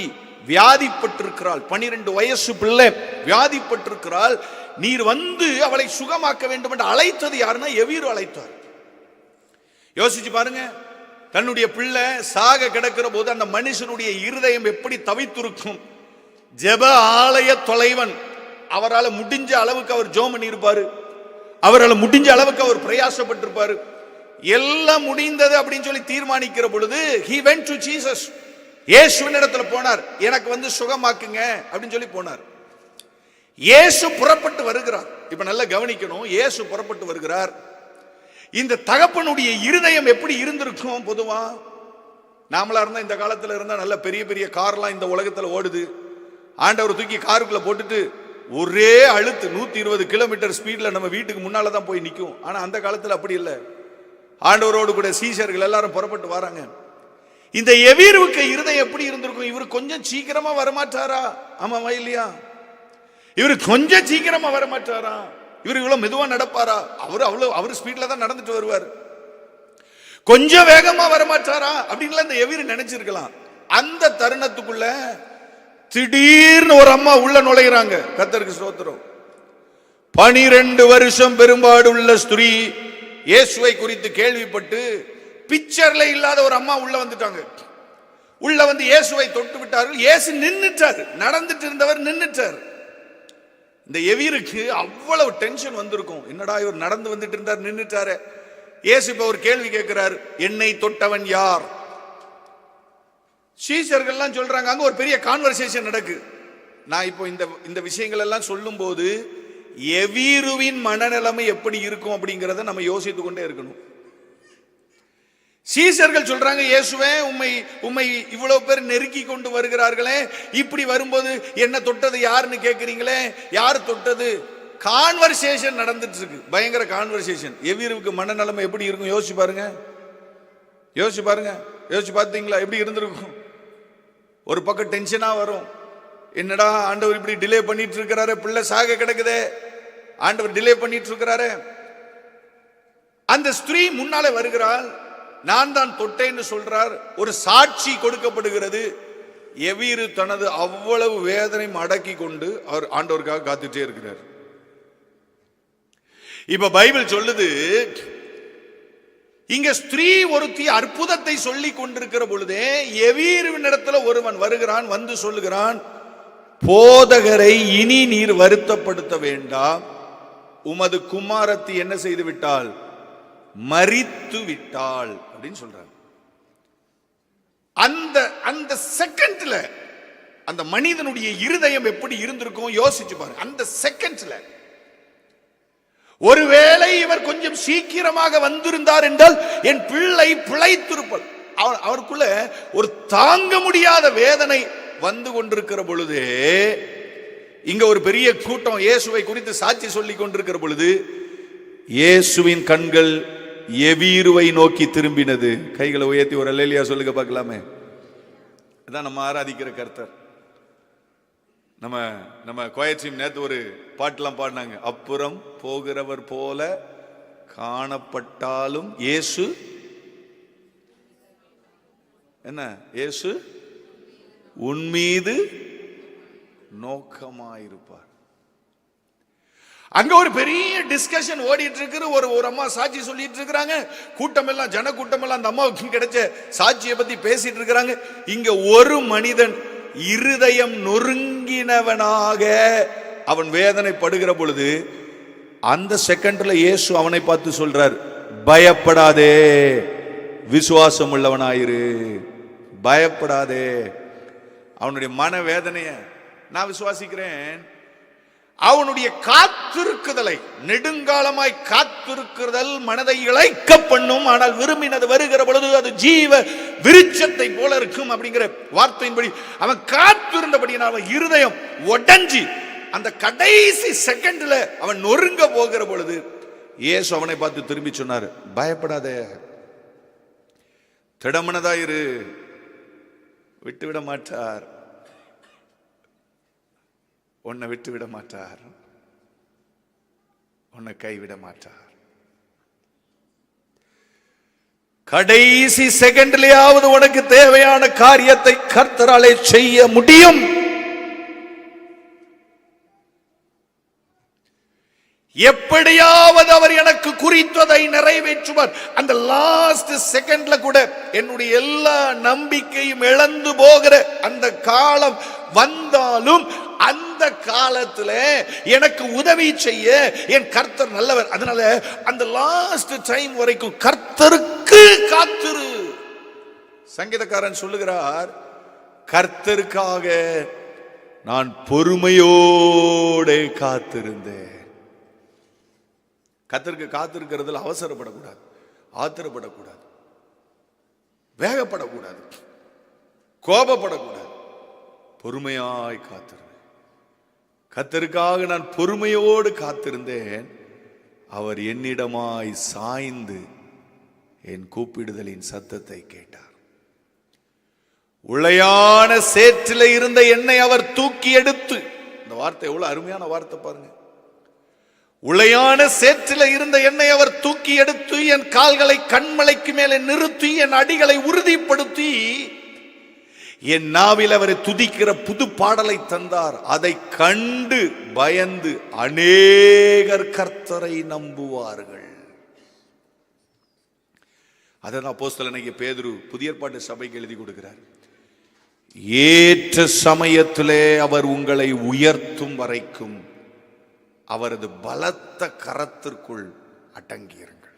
S1: வியாதிப்பட்டிருக்கிறாள், 12 வயசு பிள்ளை வியாதிப்பட்டிருக்கிறாள், நீர் அவளை சுகமாக்க வேண்டும் என்று அழைத்தது யாருன்னா எவீரு அழைத்தார். யோசிச்சு பாருங்க, தன்னுடைய பிள்ளை சாக கிடக்கிற போது அந்த மனுஷனுடைய இருதயம் எப்படி தவித்திருக்கும். ஜெப ஆலய தொலைவன், அவரால் முடிஞ்ச அளவுக்கு அவர் ஜெபம் பண்ணி இருப்பாரு, அவரால் முடிஞ்ச அளவுக்கு அவர் பிரயாசப்பட்டிருப்பாரு. எல்லாம் முடிந்தது அப்படின்னு சொல்லி தீர்மானிக்கிற பொழுது he went to Jesus, இயேசுவின் இடத்துல போனார். எனக்கு சுகமாக்குங்க அப்படின்னு சொல்லி போனார். இயேசு புறப்பட்டு வருகிறார். இப்ப நல்லா கவனிக்கணும், இயேசு புறப்பட்டு வருகிறார். இந்த தகப்பனுடைய இருதயம் எப்படி இருந்திருக்கும்? பொதுவா நாமளா இருந்தா, இந்த காலத்துல இருந்தா நல்ல பெரிய பெரிய கார்லாம் இந்த உலகத்துல ஓடுது. ஆண்டவர் தூக்கி காருக்குள்ள போட்டுட்டு ஒரே அழுத்து 120 கிலோமீட்டர் ஸ்பீட்ல நம்ம வீட்டுக்கு முன்னாலதான் போய் நிற்கும். ஆனா அந்த காலத்துல அப்படி இல்லை. ஆண்டவரோடு கூட சீஷர்கள் எல்லாரும் புறப்பட்டு வராங்க. இந்த எவீருவுக்கு இருதயம் எப்படி இருந்திருக்கும்? இவரு கொஞ்சம் சீக்கிரமா வரமாட்டாரா? ஆமாவா இல்லையா? இவரு கொஞ்சம் சீக்கிரமா வரமாட்டாரா? இவரு இவ்வளவு மெதுவா நடப்பாரா? அவரு ஸ்பீட்ல தான் நடந்துட்டு வருவார். கொஞ்சம் வேகமா வரமாட்டாரா அப்படின்னு இந்த எவீரு நினைச்சிருக்கலாம். அந்த தருணத்துக்குள்ள திடீர்னு ஒரு அம்மா உள்ள நுழைகிறாங்க. கர்த்தருக்கு ஸ்தோத்திரம். 12 வருஷம் பெரும்பாடு உள்ள ஸ்திரீ இயேசுவை குறித்து கேள்விப்பட்டு பிக்சர்ல இல்லாத ஒரு அம்மா உள்ள வந்துட்டாங்க. உள்ள இயேசுவை தொட்டு விட்டார்கள். இயேசு நின்னுட்டாரு, நடந்துட்டு இருந்தவர் நின்னுட்டார். இந்த எவீருக்கு அவ்வளவு டென்ஷன் வந்திருக்கும். என்னடா இவர் நடந்து வந்துட்டு இருந்தார், நின்னுட்டாரு. இயேசு இப்ப ஒரு கேள்வி கேட்கிறார், என்னை தொட்டவன் யார்? சீஷர்கள்லாம் சொல்றாங்க. அங்க ஒரு பெரிய கான்வர்சேஷன் நடக்கு. நான் இப்போ இந்த விஷயங்கள் எல்லாம் சொல்லும் போது எவீருவின் மனநிலைமை எப்படி இருக்கும் அப்படிங்கறத நம்ம யோசித்து கொண்டே இருக்கணும். சீஷர்கள் சொல்றாங்க, இயேசுவே உம்மை இவ்வளவு பேர் நெருக்கி கொண்டு வருகிறார்களே, இப்படி வரும்போது என்ன தொட்டது யாருன்னு கேட்கிறீங்களே, யார் தொட்டது? கான்வர்சேஷன் நடந்துட்டு இருக்கு, பயங்கர கான்வர்சேஷன். எவீருவுக்கு மனநிலைமை எப்படி இருக்கும் யோசிச்சு பாருங்க. யோசிச்சு பாருங்க, யோசிச்சு பார்த்தீங்களா எப்படி இருந்திருக்கும்? ஒரு பக்கம் டென்ஷனா வரும், என்னடா ஆண்டவர் இப்படி டிலே பண்ணிட்டு இருக்கிறாரு, பிள்ளை சாக கிடக்குதே, ஆண்டவர் டிலே பண்ணிட்டு இருக்கிறாரு. அந்த ஸ்திரீ முன்னாலே வருகிறாள், நான் தான் தொட்டேன்னு சொல்றார். ஒரு சாட்சி கொடுக்கப்படுகிறது. எவீரு தனது அவ்வளவு வேதனையும் அடக்கி கொண்டு அவர் ஆண்டவருக்காக காத்துட்டே இருக்கிறார். இப்ப பைபிள் சொல்லுது, இங்க ஸ்திரீ ஒருத்தி அற்புதத்தை சொல்லி கொண்டிருக்கிற பொழுதே எவீருவின் இடத்துல ஒருவன் வருகிறான், சொல்லுகிறான், போதகரை இனி நீர் வருத்தப்படுத்த வேண்டாம், உமது குமாரத்தி என்ன செய்து விட்டாள்? மரித்து விட்டாள் அப்படின்னு சொல்றாங்க. அந்த செகண்ட்ல அந்த மனிதனுடைய இருதயம் எப்படி இருந்திருக்கும் யோசிச்சு பாருங்க. அந்த செகண்ட்ல ஒருவேளை இவர் கொஞ்சம் சீக்கிரமாக வந்திருந்தார் என்றால் என் பிள்ளை பிழைத்திருப்பாள். அவருக்குள்ள ஒரு தாங்க முடியாத வேதனை வந்து கொண்டிருக்கிற பொழுது, இங்க ஒரு பெரிய கூட்டம் இயேசுவை குறித்து சாட்சி சொல்லி கொண்டிருக்கிற பொழுது இயேசுவின் கண்கள் எவீருவை நோக்கி திரும்பினது. கைகளை உயர்த்தி ஒரு அல்லேலூயா சொல்லுங்க பார்க்கலாமே. அதான் நம்ம ஆராதிக்கிற கர்த்தர். நம்ம கோயட்சியம் நேத்து ஒரு பாட்டெல்லாம் பாடினாங்க, அப்புறம் போகிறவர் போல காணப்பட்டாலும் இயேசு என்ன? இயேசு உன்மீது நோக்கமாயிருப்பார். அங்க ஒரு பெரிய டிஸ்கஷன் ஓடிட்டு இருக்கு. ஒரு அம்மா சாட்சி சொல்லிட்டு இருக்கிறாங்க. கூட்டம் எல்லாம், ஜன கூட்டம் எல்லாம் அந்த அம்மாவுக்கு கிடைச்ச சாட்சியை பத்தி பேசிட்டு இருக்கிறாங்க. இங்க ஒரு மனிதன் இருதயம் நொறுங்கினவனாக அவன் வேதனைப்படுகிற பொழுது அந்த செகண்ட்ல இயேசு அவனை பார்த்து சொல்றார், பயப்படாதே, விசுவாசம் உள்ளவனாயிரு, பயப்படாதே. அவனுடைய மன வேதனைய நான் விசுவாசிக்கிறேன். அவனுடைய காத்திருக்குதலை, நெடுங்காலமாய் காத்திருக்குதல் மனதை இளைக்க பண்ணும். ஆனால் விரும்பினது வருகிற பொழுது அது ஜீவ விருட்சத்தை போல இருக்கும் அப்படிங்கிற வார்த்தையின்படி அவன் காத்திருந்தபடியால் அவன் இருதயம் உடைஞ்சி அந்த கடைசி செகண்ட்ல அவன் நொறுங்க போகிற பொழுது இயேசு அவனை பார்த்து திரும்பி சொன்னார், பயப்படாத, திடமனதாயிரு, விட்டுவிட மாட்டார், உன்னை விட்டுவிட மாட்டார், உன்னை கைவிட மாட்டார். கடைசி செகண்ட்லயாவது உனக்கு தேவையான காரியத்தை கர்த்தராலே செய்ய முடியும். எப்படியாவது அவர் எனக்கு குறித்ததை நிறைவேற்றுவார். அந்த லாஸ்ட் செகண்ட்ல கூட என்னுடைய எல்லா நம்பிக்கையும் இழந்து போகிற அந்த காலம் வந்தாலும் அந்த காலத்துல எனக்கு உதவி செய்ய என் கர்த்தர் நல்லவர். அதனால அந்த லாஸ்ட் டைம் வரைக்கும் கர்த்தருக்கு காத்திரு. சங்கீதக்காரன் சொல்லுகிறார், கர்த்தருக்காக நான் பொறுமையோடு காத்திருந்தேன். கர்த்தருக்கு காத்திருக்கிறதுல அவசரப்படக்கூடாது, ஆத்திரப்படக்கூடாது, வேகப்படக்கூடாது, கோபப்படக்கூடாது. பொறுமையாய் காத்திருந்தேன். கர்த்தருக்காக நான் பொறுமையோடு காத்திருந்தேன். அவர் என்னிடமாய் சாய்ந்து என் கூப்பிடுதலின் சத்தத்தை கேட்டார். உளையான சேற்றில இருந்த என்னை அவர் தூக்கி எடுத்து, இந்த வார்த்தை எவ்வளவு அருமையான வார்த்தை பாருங்க. உளையான சேற்றில இருந்த என்னை அவர் தூக்கி எடுத்து என் கால்களை கண்மலைக்கு மேலே நிறுத்தி என் அடிகளை உறுதிப்படுத்தி என் நாவில் அவரை துதிக்கிற புது பாடலை தந்தார். அதை கண்டு பயந்து அநேகர் கர்த்தரை நம்புவார்கள். அதான் அப்போஸ்தலனாகிய பேதுரு புதிய ஏற்பாட்டு சபைக்கு எழுதி கொடுக்கிறார். ஏற்ற சமயத்திலே அவர் உங்களை உயர்த்தும் வரைக்கும் அவரது பலத்த கரத்திற்குள் அடங்கியிருங்கள்.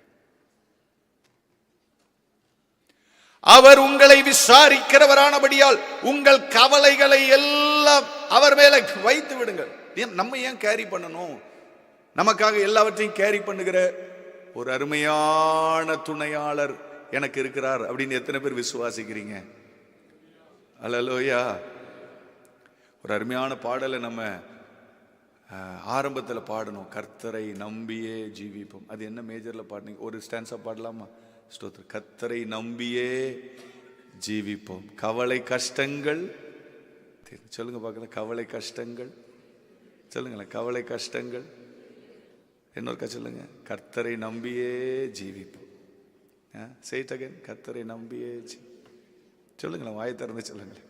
S1: அவர் உங்களை விசாரிக்கிறவரானபடியால் உங்கள் கவலைகளை எல்லாம் அவர் மேல வைத்து விடுங்கள். நம்ம ஏன் கேரி பண்ணணும்? நமக்காக எல்லாவற்றையும் கேரி பண்ணுகிற ஒரு அருமையான துணையாளர் எனக்கு இருக்கிறார் அப்படின்னு எத்தனை பேர் விசுவாசிக்கிறீங்க? அல்லேலூயா. ஒரு அருமையான பாடலை நம்ம ஆரம்பத்தில் பாடணும், கர்த்தரை நம்பியே ஜீவிப்போம். அது என்ன மேஜர்ல பாடுனீங்க? ஒரு ஸ்டான்ஸா பாடலாமா? ஸ்தோத்திரம். கர்த்தரை நம்பியே ஜீவிப்போம், கவலை கஷ்டங்கள் சொல்லுங்க பார்க்கலாம். கவலை கஷ்டங்கள் சொல்லுங்களேன். கவலை கஷ்டங்கள் இன்னொருக்கா சொல்லுங்க. கர்த்தரை நம்பியே ஜீவிப்போம். say it again. கர்த்தரை நம்பியே சொல்லுங்களேன், வாயை திறந்து சொல்லுங்களேன்.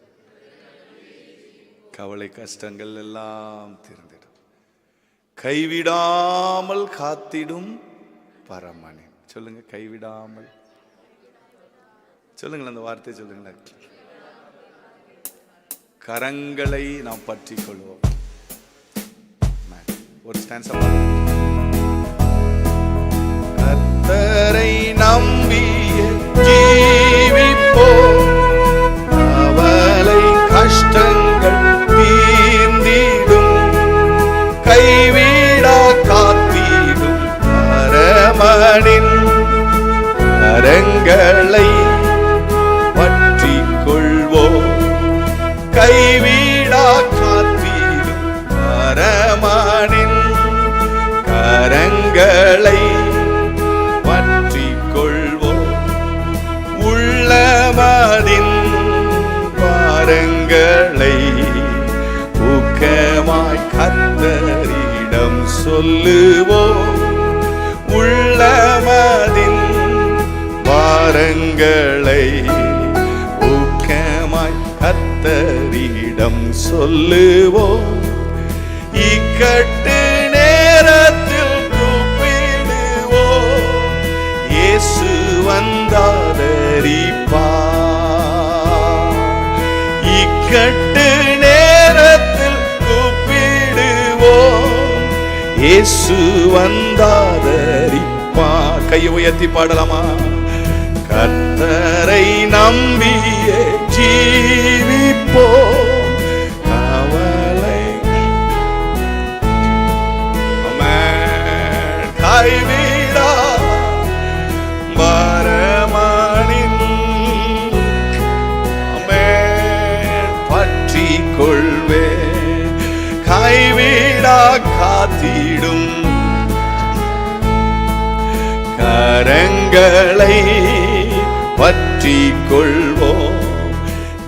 S1: கவலை கஷ்டங்கள் எல்லாம் தீர்ந்திடும், கைவிடாமல் காத்திடும் பரமனே. சொல்லுங்க, கைவிடாமல். சொல்லுங்களேன், அந்த வார்த்தை சொல்லுங்களேன். கரங்களை நாம் பற்றி கொள்வோம். ஒரு ஸ்டான்ஸா கர்த்தரை நம்பிய ஜீவிப்போம், கவலை கஷ்டங்கள் தீர்ந்திடும், கைவிடா காத்திடும் பரமனின் கரங்களை பற்றி கொள்வோம், கைவிடா காத்திடும் பரமனின் கரங்களை பற்றி கொள்வோம், உள்ளமதின் பாரங்களை ஊக்கமாய் கர்த்தரிடம் சொல்லுவோம், உள்ளமதின் பாரங்களை ஊக்கமாய் கர்த்தரிடம் சொல்லுவோம், இக்கட்டு நேரத்தில் கூப்பிடுவோம், இயேசு வந்தாதரிப்பார், இக்கட்டு நேரத்தில் கூப்பிடுவோம், இயேசு வந்தாதரிப்பார். கையை உயர்த்தி பாடலாமா? கர்த்தரை நம்பிய ஜீவிப்போம், கவலை கைவிடா பரமனின் பற்றி கொள்வேன், கைவிடா காத்திடும் கரங்களை பற்றி கொள்வோம்.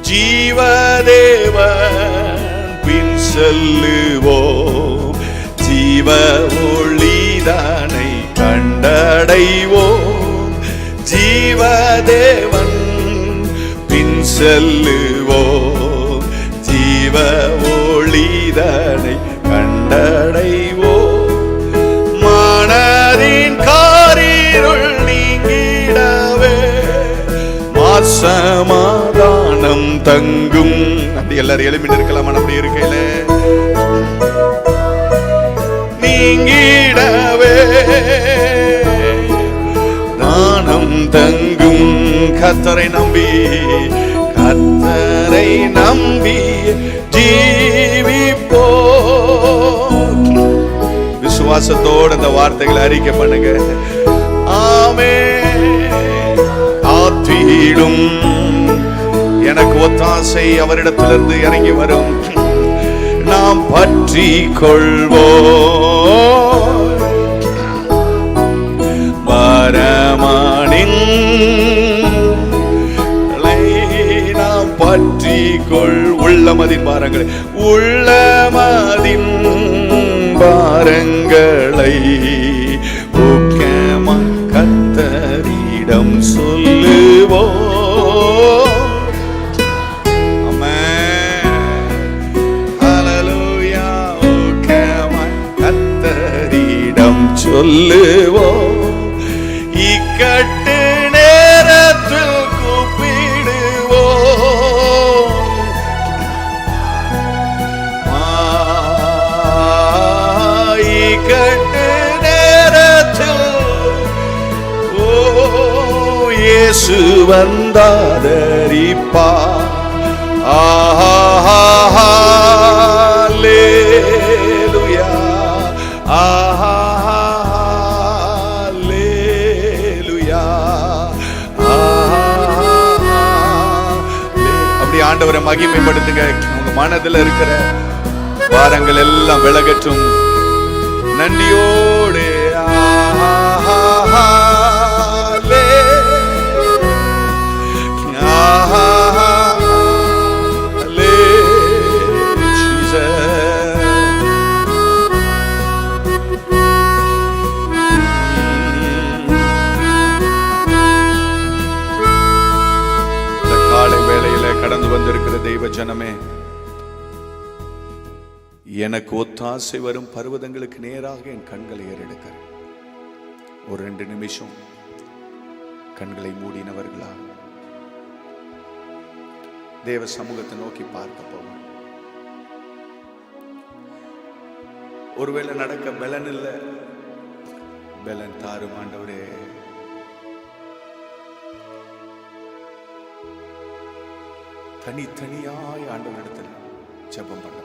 S1: ஜீவதேவன் பின் செல்லுவோம். ஜீவ ஒளிதானை கண்டடைவோம். ஜீவதேவன் பின் செல்லுவோம். ஜீவ ஒளிதானை கண்டடைவோம். மனதின் காரிருள் நீங்கிடவே சமாதானம் தங்கும். அப்படி எல்லாரும் எழுப்பி நிற்கலாமா? அப்படி இருக்கையில நீங்கிடவே நாணம் தங்கும். கர்த்தரை நம்பி கர்த்தரை நம்பி ஜீவிப்போம். விசுவாசத்தோடு அந்த வார்த்தைகளை அறிக்கை பண்ணுங்க. ஆமென். ஆற்றிடும் எனக்கு ஒத்தாசை அவரிடத்திலிருந்து இறங்கி வரும். நாம் பற்றி கொள்வோம். மரமானின் நாம் பற்றி கொள். உள்ளமதின் பாரங்களை உள்ளமதின் பாரங்களை ஊக்கமா கர்த்தரிடம் சொல்லுவோம். ஆமென். ஹல்லேலூயா. ஊக்கமா கர்த்தரிடம் சொல்லுவோம். இக்கட்டு நேரத்தில் கூப்பிடுவோம். இக்கட்டு நேரத்தில் இயேசு வந்தாதரிப்பா. அல்லேலூயா. அல்லேலூயா. அப்படி ஆண்டவரை மகிமைப்படுத்துங்க. உங்க மனதில் இருக்கிற பாரங்கள் எல்லாம் விலகட்டும். நன்றியோடு காலை வேளையில கடந்து வந்திருக்கிற தெய்வ ஜனமே, எனக்கு ஒத்தாசை வரும் பர்வதங்களுக்கு நேராக என் கண்களை ஏறெடுக்கிறேன். ஒரு 2 நிமிஷம் கண்களை மூடினவர்களா தேவ சமூகத்தை நோக்கி பார்க்க போவோம். ஒருவேளை நடக்க பலன் இல்லை, பலன் தாரும் ஆண்டவரே. தனித்தனியாய் ஆண்டவரிடத்தில் ஜெபம் பண்ண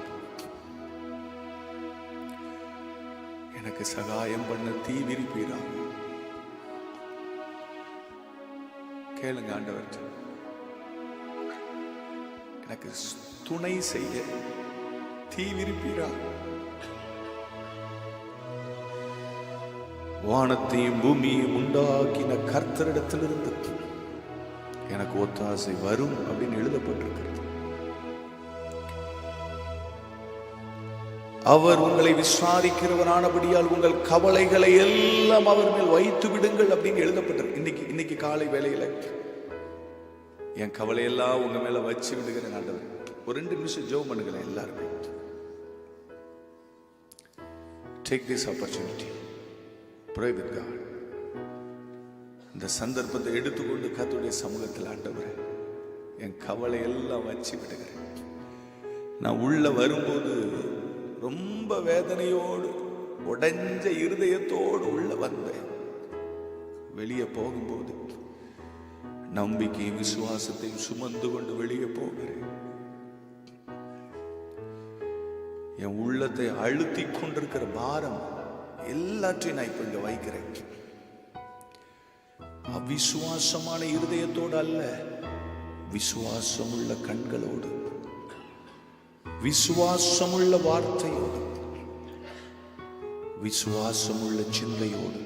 S1: எனக்கு சகாயம் பண்ண தீ விரிப்பீராக. கேளுங்க ஆண்டவர், எனக்கு துணை செய்ய தீ விரிப்பீராக. வானத்தையும் பூமியையும் உண்டாக்கின கர்த்தரிடத்திலிருந்து எனக்கு ஒத்தாசை வரும் அப்படின்னு எழுதப்பட்டிருக்கிறது. அவர் உங்களை விசாரிக்கிறவரானபடியால் உங்கள் கவலைகளை எல்லாம் அவர் மேல் வைத்து விடுங்கள் அப்படின்னு எழுதப்பட்டிருக்கு. இன்னைக்கு காலை வேளையில என் கவலையெல்லாம் உங்க மேல வச்சு விடுகிறேன் ஆண்டவர். ஒரு 2 நிமிஷம் ஜெபம் பண்ணுங்களேன் எல்லாருமே. Take this opportunity. Pray with God. இந்த சந்தர்ப்பத்தை எடுத்துக்கொண்டு கர்த்தருடைய சமூகத்தில் ஆண்டவரே என் கவலை எல்லாம் வச்சு விடுகிறேன். நான் உள்ள வரும்போது ரொம்ப வேதனையோடு உடைஞ்ச இருதயத்தோடு உள்ள வந்தேன். வெளியே போகும்போது நம்பிக்கையும் விசுவாசத்தையும் சுமந்து கொண்டு வெளியே போகிறேன். என் உள்ளத்தை அழுத்தி கொண்டிருக்கிற பாரம் எல்லாற்றையும் நான் இப்ப இங்க வைக்கிறேன். அவிசுவாசமான இருதயத்தோடு அல்ல, விசுவாசமுள்ள கண்களோடு, விசுவாசமுள்ள வார்த்தையோடு, விசுவாசமுள்ள சிந்தையோடு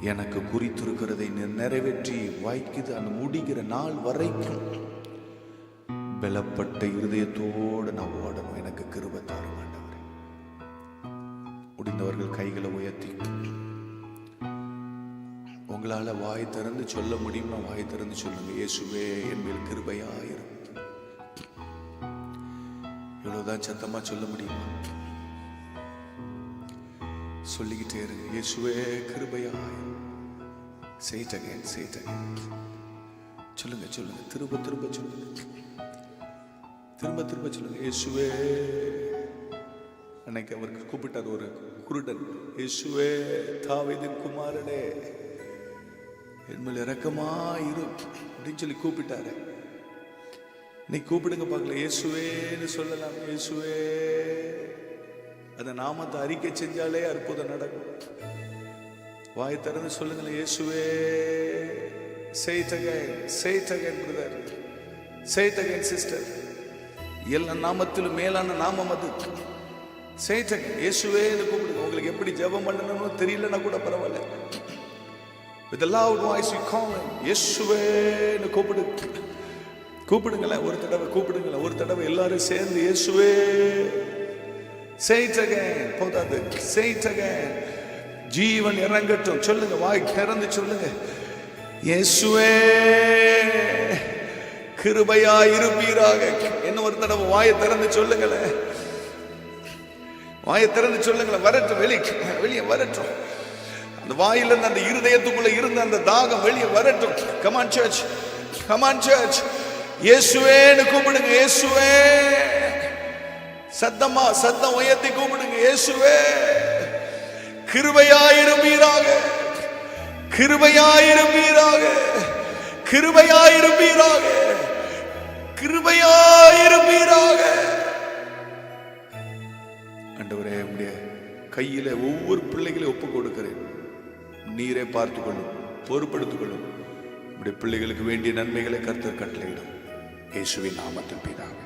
S1: எனக்கு குறித்திருக்கிறதை நிறைவேற்றி வாய்க்குது அந்த முடிகிற நாள் வரைக்கும் பலப்பட்ட இருதயத்தோடு நான் ஓடணும். எனக்கு கிருபை தாரும் ஆண்டவரே. முடிந்தவர்கள் கைகளை உயர்த்தி உங்களால வாய் திறந்து சொல்ல முடியும்னா வாய் திறந்து சொல்லுங்க. இயேசுவே என் மேல் கிருபையாயிரும். இவ்வளவுதான் சத்தமா சொல்ல முடியுமா? சொல்லிக்கிட்டே இருங்க. இயேசுவே கிருபையாயிரும். Say it again, say it again. சொல்லுங்க சொல்லுங்க, திரும்ப திரும்ப சொல்லுங்க, திரும்ப திரும்ப சொல்லுங்க. இயேசுவே. அன்னைக்கு அவருக்கு கூப்பிட்டார் ஒரு குருடன். இயேசுவே தாவீதின் குமாரனே என் மேல் இரக்கமாயிரு அப்படின்னு சொல்லி கூப்பிட்டாரு. நீ கூப்பிடுங்க பார்க்கல. இயேசுவேன்னு சொல்லலாம். இயேசுவே. அந்த நாமத்தை அறிக்கை செஞ்சாலே அற்புதம் நடக்கும். வாய் திறந்து சொல்லுங்களேன். இயேசுவே. Say it again, say it again brother, say it again sister. எல்லா நாமத்திலும் மேலான நாமம் அது. Say it again. இயேசுவேன்னு கூப்பிடுங்க. உங்களுக்கு எப்படி ஜெபம் பண்ணணும்னு தெரியலன்னா கூட பரவாயில்ல. With a loud voice you call him. இயேசுவேன்னு கூப்பிடுங்களேன். ஒரு தடவை கூப்பிடுங்களேன். ஒரு தடவை எல்லாரும் சேர்ந்து இயேசுவே. Say it again. போதாது. Say it again. ஜீவன் இறங்கட்டும். சொல்லுங்க. வாய் திறந்து சொல்லுங்க. இயேசுவே கிருபையாய் இருப்பீராக. என்ன ஒரு தடவை வாயை திறந்து சொல்லுங்களேன். வாயை திறந்து சொல்லுங்களேன். வரட்டும், வெளியே வரட்டும். அந்த வாயிலிருந்து அந்த இருதயத்துக்குள்ள இருந்த அந்த தாகம் வெளியே வரட்டும். Come on church, come on church. இயேசுவேன்னு கூப்பிடுங்க. இயேசுவே. சத்தம் உயர்த்தி கூப்பிடுங்க. இயேசுவே கிருபையாயிருப்பீராக, கிருபையாயிருப்பீராக, கிருபையாயிருப்பீராக, கிருபையாயிருப்பீராக. ஆண்டவரே உம்முடைய கையில ஒவ்வொரு பிள்ளைகளையும் ஒப்பு கொடுக்கிறேன். நீரே பார்த்துக் கொள்ளும், பொறுப்படுத்திக் கொள்ளும். உம்முடைய பிள்ளைகளுக்கு வேண்டிய நன்மைகளை கர்த்தர் கட்டளையிடும். இயேசுவின் நாமத்தில் பிதாவே.